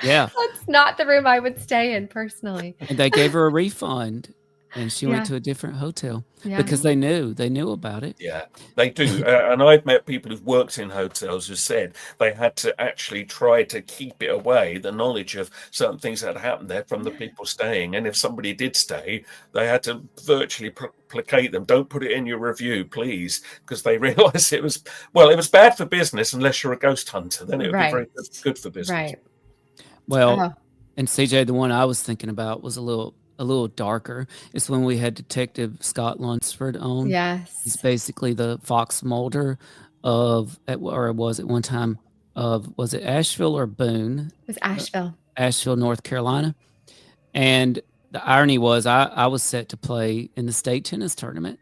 Speaker 1: Yeah.
Speaker 5: That's not the room I would stay in personally.
Speaker 1: And they gave her a refund, and she went to a different hotel because they knew about it.
Speaker 2: Yeah, they do. And I've met people who've worked in hotels who said they had to actually try to keep it away, the knowledge of certain things that happened there, from the people staying. And if somebody did stay, they had to virtually placate them. Don't put it in your review, please, because they realized it was bad for business unless you're a ghost hunter. Then it would be very good for business.
Speaker 5: Right.
Speaker 1: Well, and CJ, the one I was thinking about was a little darker. It's when we had Detective Scott Lunsford on.
Speaker 5: Yes.
Speaker 1: He's basically the Fox Mulder was it Asheville or Boone?
Speaker 5: It was Asheville.
Speaker 1: Asheville, North Carolina. And the irony was I was set to play in the state tennis tournament.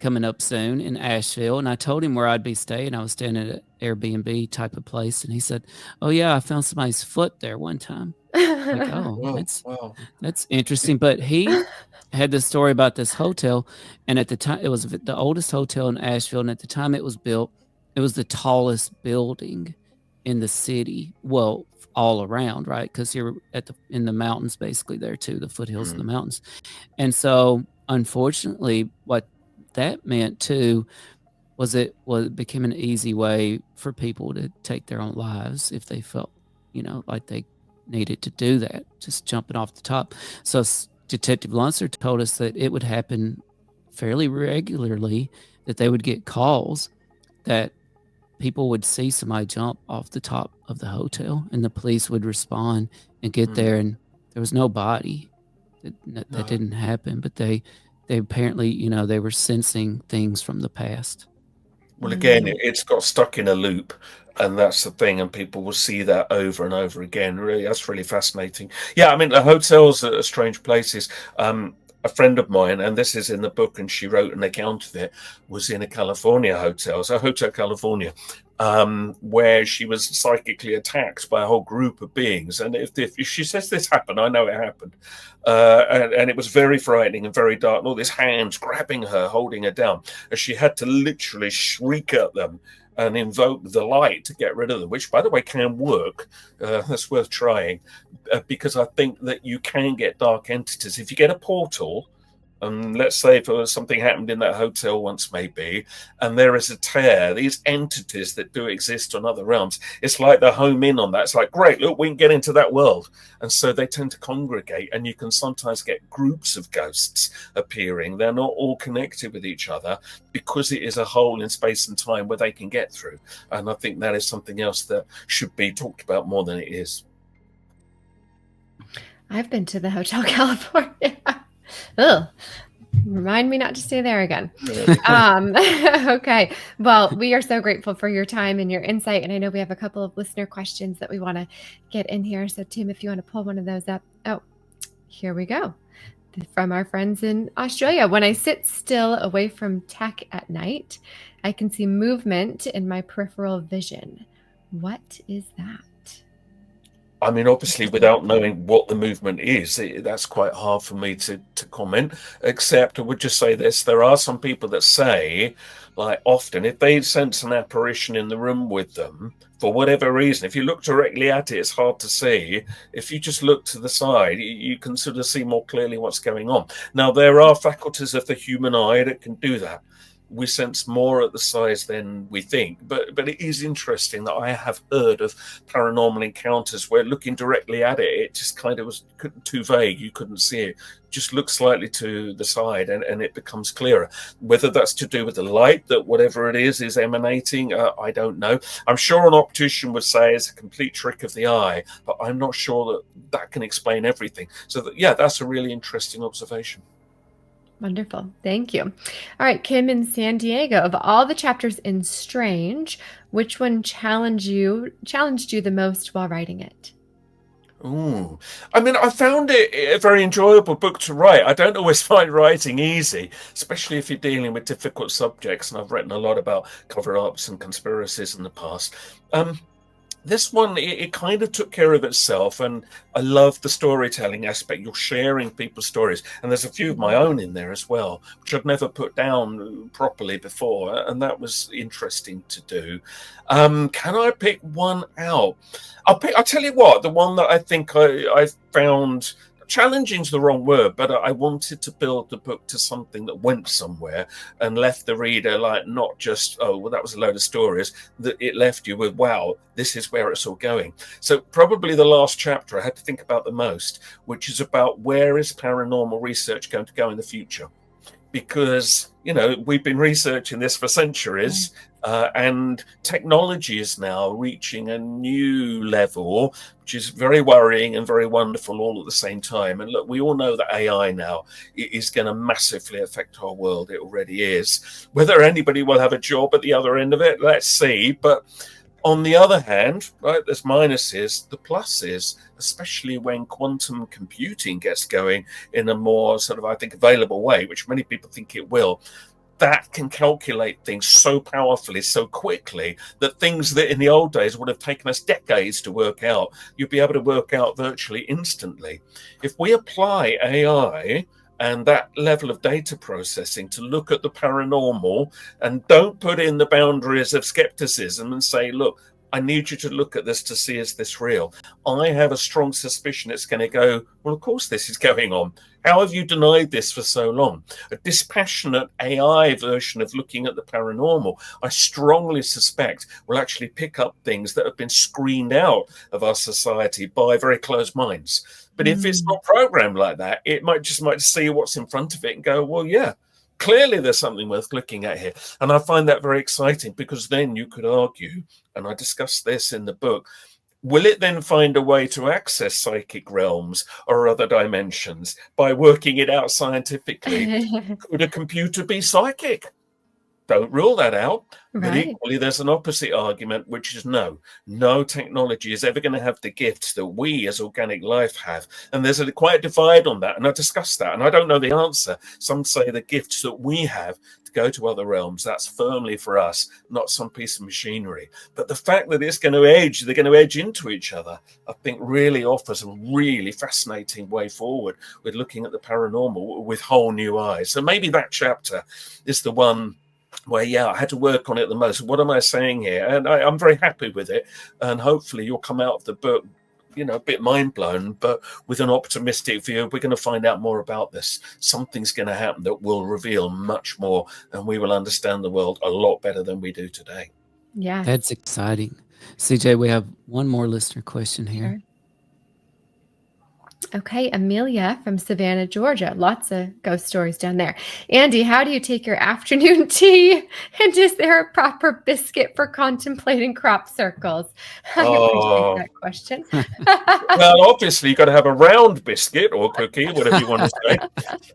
Speaker 1: coming up soon in Asheville, and I told him where I'd be staying. I was staying at an Airbnb type of place, and he said, "Oh yeah, I found somebody's foot there one time." Like, oh, that's interesting. But he had this story about this hotel, and at the time, it was the oldest hotel in Asheville, and at the time it was built, it was the tallest building in the city. Well, all around, right? Because you're in the mountains, basically there too, the foothills of the mountains, and so unfortunately, what that meant too was it became an easy way for people to take their own lives if they felt, like they needed to do that, just jumping off the top. So Detective Lunsler told us that it would happen fairly regularly, that they would get calls that people would see somebody jump off the top of the hotel, and the police would respond and get there, and there was no body. That didn't happen, but they apparently, they were sensing things from the past.
Speaker 2: Well, again, it's got stuck in a loop, and that's the thing, and people will see that over and over again. Really, that's really fascinating. Yeah, I mean, the hotels are strange places. A friend of mine, and this is in the book, and she wrote an account of it, was in a California hotel, so Hotel California, where she was psychically attacked by a whole group of beings. And if she says this happened, I know it happened. And it was very frightening and very dark, and all these hands grabbing her, holding her down, and she had to literally shriek at them and invoke the light to get rid of them, which, by the way, can work. That's worth trying, because I think that you can get dark entities. If you get a portal, let's say if something happened in that hotel once, maybe, and there is a tear, these entities that do exist on other realms, it's like they home in on that. It's like, great, look, we can get into that world. And so they tend to congregate, and you can sometimes get groups of ghosts appearing. They're not all connected with each other because it is a hole in space and time where they can get through. And I think that is something else that should be talked about more than it is.
Speaker 5: I've been to the Hotel California. Ugh. Remind me not to stay there again. Okay. Well, we are so grateful for your time and your insight. And I know we have a couple of listener questions that we want to get in here. So, Tim, if you want to pull one of those up. Oh, here we go. From our friends in Australia. When I sit still away from tech at night, I can see movement in my peripheral vision. What is that?
Speaker 2: I mean, obviously, without knowing what the movement is, that's quite hard for me to comment, except I would just say this. There are some people that say, like, often, if they sense an apparition in the room with them, for whatever reason, if you look directly at it, it's hard to see. If you just look to the side, you can sort of see more clearly what's going on. Now, there are faculties of the human eye that can do that. We sense more at the size than we think, but it is interesting that I have heard of paranormal encounters where looking directly at it, it just kind of was too vague. You couldn't see it. Just look slightly to the side, and it becomes clearer. Whether that's to do with the light that whatever it is emanating, I don't know. I'm sure an optician would say it's a complete trick of the eye, but I'm not sure that can explain everything. So yeah, that's a really interesting observation.
Speaker 5: Wonderful. Thank you. All right, Kim in San Diego. Of all the chapters in Strange, which one challenged you the most while writing it?
Speaker 2: Ooh, I mean, I found it a very enjoyable book to write. I don't always find writing easy, especially if you're dealing with difficult subjects. And I've written a lot about cover-ups and conspiracies in the past. This one, it kind of took care of itself, and I love the storytelling aspect. You're sharing people's stories, and there's a few of my own in there as well, which I'd never put down properly before, and that was interesting to do. Can I pick one out? I'll tell you what, the one that I think I found challenging is the wrong word, but I wanted to build the book to something that went somewhere and left the reader like not just, oh, well, that was a load of stories, that it left you with, wow, this is where it's all going. So probably the last chapter I had to think about the most, which is about where is paranormal research going to go in the future? Because, we've been researching this for centuries, and technology is now reaching a new level, which is very worrying and very wonderful all at the same time. And look, we all know that AI now is going to massively affect our world. It already is. Whether anybody will have a job at the other end of it, let's see. But on the other hand, right, there's minuses, the pluses, especially when quantum computing gets going in a more sort of, I think, available way, which many people think it will. that can calculate things so powerfully, so quickly, that things that in the old days would have taken us decades to work out, you'll be able to work out virtually instantly. If we apply AI and that level of data processing to look at the paranormal, and don't put in the boundaries of skepticism and say, look, I need you to look at this to see, is this real? I have a strong suspicion it's going to go, well, of course this is going on. How have you denied this for so long? A dispassionate AI version of looking at the paranormal, I strongly suspect, will actually pick up things that have been screened out of our society by very closed minds. But if it's not programmed like that, it might see what's in front of it and go, well, yeah, clearly there's something worth looking at here. And I find that very exciting, because then you could argue, and I discuss this in the book, will it then find a way to access psychic realms or other dimensions by working it out scientifically? Could a computer be psychic? Don't rule that out. But equally, there's an opposite argument, which is no technology is ever going to have the gifts that we as organic life have. And there's quite a divide on that. And I discussed that, and I don't know the answer. Some say the gifts that we have to go to other realms, that's firmly for us, not some piece of machinery. But the fact that they're going to edge into each other, I think really offers a really fascinating way forward with looking at the paranormal with whole new eyes. So maybe that chapter is the one where, I had to work on it the most. What am I saying here? And I'm very happy with it. And hopefully you'll come out of the book, a bit mind blown, but with an optimistic view. We're going to find out more about this. Something's going to happen that will reveal much more, and we will understand the world a lot better than we do today.
Speaker 5: Yeah.
Speaker 1: That's exciting. CJ, we have one more listener question here.
Speaker 5: Sure. Okay, Amelia from Savannah, Georgia. Lots of ghost stories down there. Andy, how do you take your afternoon tea? And is there a proper biscuit for contemplating crop circles? I appreciate that question.
Speaker 2: Well, obviously, you've got to have a round biscuit or cookie, whatever you want to say.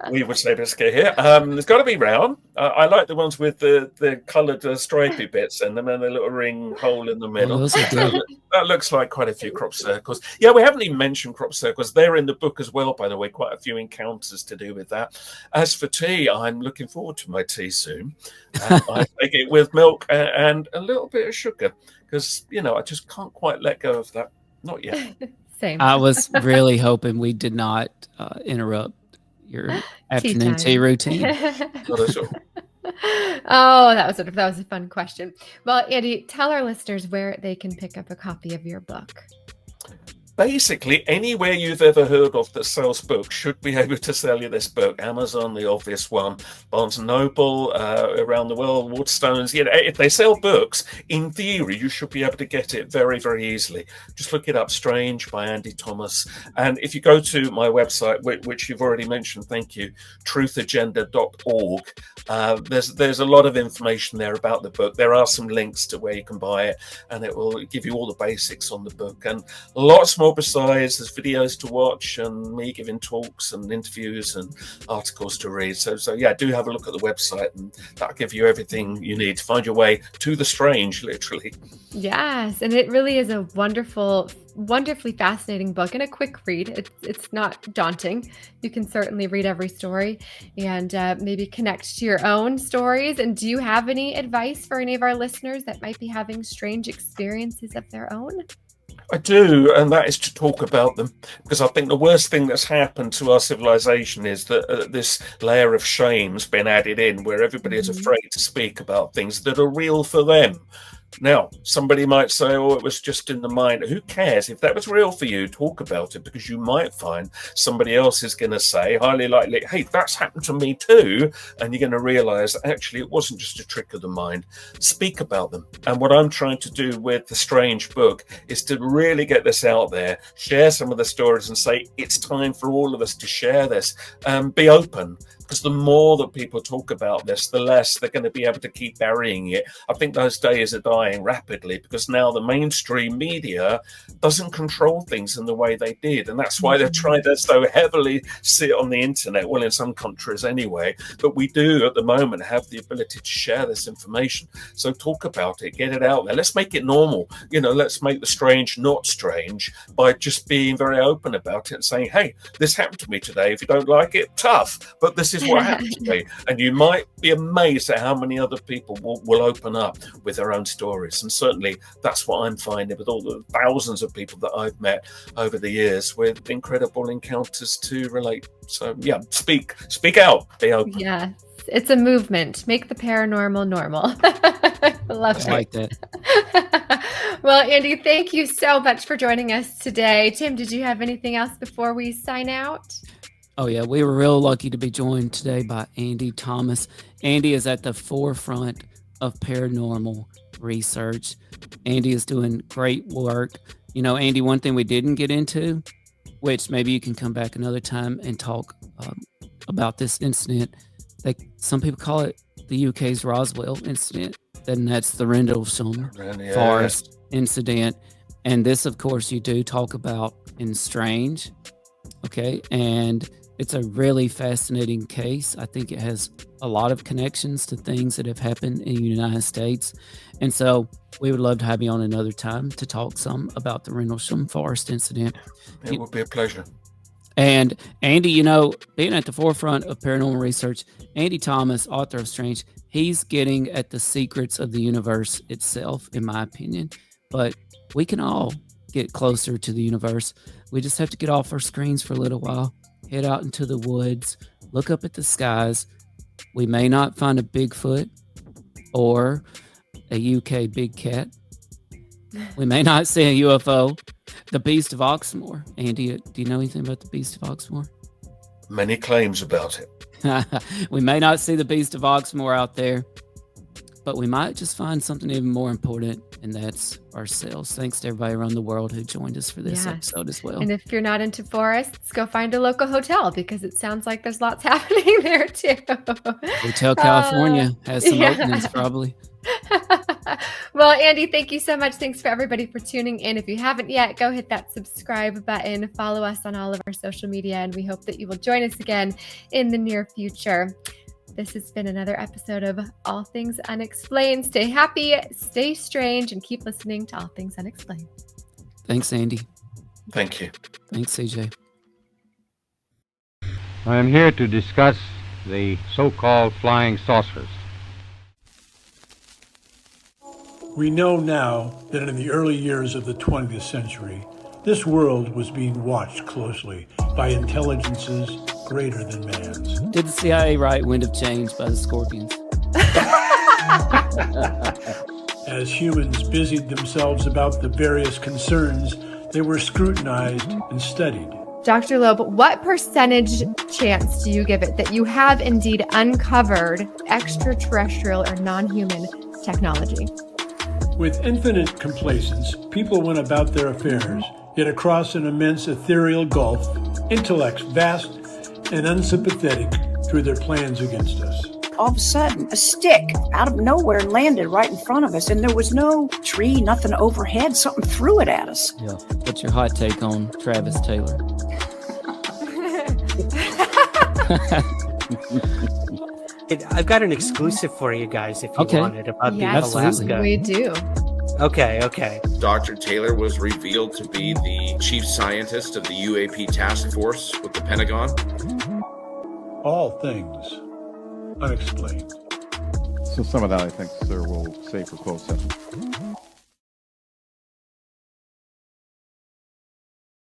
Speaker 2: We would say biscuit here. It's got to be round. I like the ones with the coloured stripy bits in them and the little ring hole in the middle.
Speaker 1: Those are good.
Speaker 2: That looks like quite a few crop circles. Yeah, we haven't even mentioned crop circles. They're in the book as well, by the way, quite a few encounters to do with that. As for tea, I'm looking forward to my tea soon. I take it with milk and a little bit of sugar, because, I just can't quite let go of that. Not yet.
Speaker 5: Same.
Speaker 1: I was really hoping we did not interrupt your afternoon tea routine.
Speaker 2: Not at all.
Speaker 5: Oh, that was a fun question. Well, Andy, tell our listeners where they can pick up a copy of your book.
Speaker 2: Basically, anywhere you've ever heard of that sells books should be able to sell you this book. Amazon, the obvious one. Barnes & Noble, around the world, Waterstones. If they sell books, in theory, you should be able to get it very, very easily. Just look it up, Strange by Andy Thomas. And if you go to my website, which you've already mentioned, thank you, truthagenda.org, there's a lot of information there about the book. There are some links to where you can buy it, and it will give you all the basics on the book. And lots more besides. There's videos to watch and me giving talks and interviews and articles to read. So do have a look at the website, and that'll give you everything you need to find your way to the strange, literally.
Speaker 5: Yes, and it really is a wonderfully fascinating book and a quick read. It's not daunting. You can certainly read every story and maybe connect to your own stories. And do you have any advice for any of our listeners that might be having strange experiences of their own?
Speaker 2: I do, and that is to talk about them, because I think the worst thing that's happened to our civilization is that this layer of shame's been added in, where everybody is afraid to speak about things that are real for them. Now, somebody might say, it was just in the mind. Who cares? If that was real for you, talk about it, because you might find somebody else is going to say, highly likely, hey, that's happened to me too. And you're going to realize, actually, it wasn't just a trick of the mind. Speak about them. And what I'm trying to do with the Strange book is to really get this out there, share some of the stories and say, it's time for all of us to share this and be open. Because the more that people talk about this, the less they're going to be able to keep burying it. I think those days are dying rapidly, because now the mainstream media doesn't control things in the way they did. And that's why they've tried to so heavily sit on the internet, well, in some countries anyway. But we do at the moment have the ability to share this information. So talk about it, get it out there. Let's make it normal. Let's make the strange not strange by just being very open about it and saying, hey, this happened to me today. If you don't like it, tough. But this this is what happened to me. And you might be amazed at how many other people will open up with their own stories. And certainly that's what I'm finding with all the thousands of people that I've met over the years with incredible encounters to relate. So yeah, speak out, be open.
Speaker 5: Yeah, it's a movement. Make the paranormal normal. Love it.
Speaker 1: I like that.
Speaker 5: Well, Andy, thank you so much for joining us today. Tim, did you have anything else before we sign out?
Speaker 1: Oh, yeah. We were real lucky to be joined today by Andy Thomas. Andy is at the forefront of paranormal research. Andy is doing great work. You know, Andy, one thing we didn't get into, which maybe you can come back another time and talk about this incident. Some people call it the UK's Roswell incident, and that's the Rendlesham Forest incident. And this, of course, you do talk about in Strange. Okay. And it's a really fascinating case. I think it has a lot of connections to things that have happened in the United States. And so we would love to have you on another time to talk some about the Rendlesham Forest incident.
Speaker 2: It would be a pleasure.
Speaker 1: And Andy, you know, being at the forefront of paranormal research, Andy Thomas, author of Strange, he's getting at the secrets of the universe itself, in my opinion. But we can all get closer to the universe. We just have to get off our screens for a little while, head out into the woods, look up at the skies. We may not find a Bigfoot or a UK big cat. We may not see a UFO. The Beast of Oxmoor. Andy, do you know anything about the Beast of Oxmoor?
Speaker 2: Many claims about it.
Speaker 1: We may not see the Beast of Oxmoor out there, but we might just find something even more important, and that's ourselves. Thanks to everybody around the world who joined us for this episode as well.
Speaker 5: And if you're not into forests, go find a local hotel, because it sounds like there's lots happening there too.
Speaker 1: Hotel California has some openings probably.
Speaker 5: Well, Andy, thank you so much. Thanks for everybody for tuning in. If you haven't yet, go hit that subscribe button, follow us on all of our social media, and we hope that you will join us again in the near future. This has been another episode of All Things Unexplained. Stay happy, stay strange, and keep listening to All Things Unexplained.
Speaker 1: Thanks, Andy.
Speaker 2: Thank you.
Speaker 1: Thanks, CJ.
Speaker 3: I am here to discuss the so-called flying saucers.
Speaker 4: We know now that in the early years of the 20th century, this world was being watched closely by intelligences greater than man's.
Speaker 1: Did the CIA write Wind of Change by the Scorpions?
Speaker 4: As humans busied themselves about the various concerns, they were scrutinized and studied.
Speaker 5: Dr. Loeb, what percentage chance do you give it that you have indeed uncovered extraterrestrial or non-human technology?
Speaker 4: With infinite complacence, people went about their affairs, yet across an immense ethereal gulf, intellects vast and unsympathetic drew their plans against us.
Speaker 6: All of a sudden, a stick out of nowhere landed right in front of us, and there was no tree, nothing overhead. Something threw it at us.
Speaker 1: Yeah. What's your hot take on Travis Taylor?
Speaker 7: I've got an exclusive for you guys if you want it about the Alaska.
Speaker 5: We do.
Speaker 7: Okay.
Speaker 8: Dr. Taylor was revealed to be the chief scientist of the UAP task force with the Pentagon.
Speaker 4: All Things Unexplained.
Speaker 9: So some of that, I think, sir, we'll save for closed session.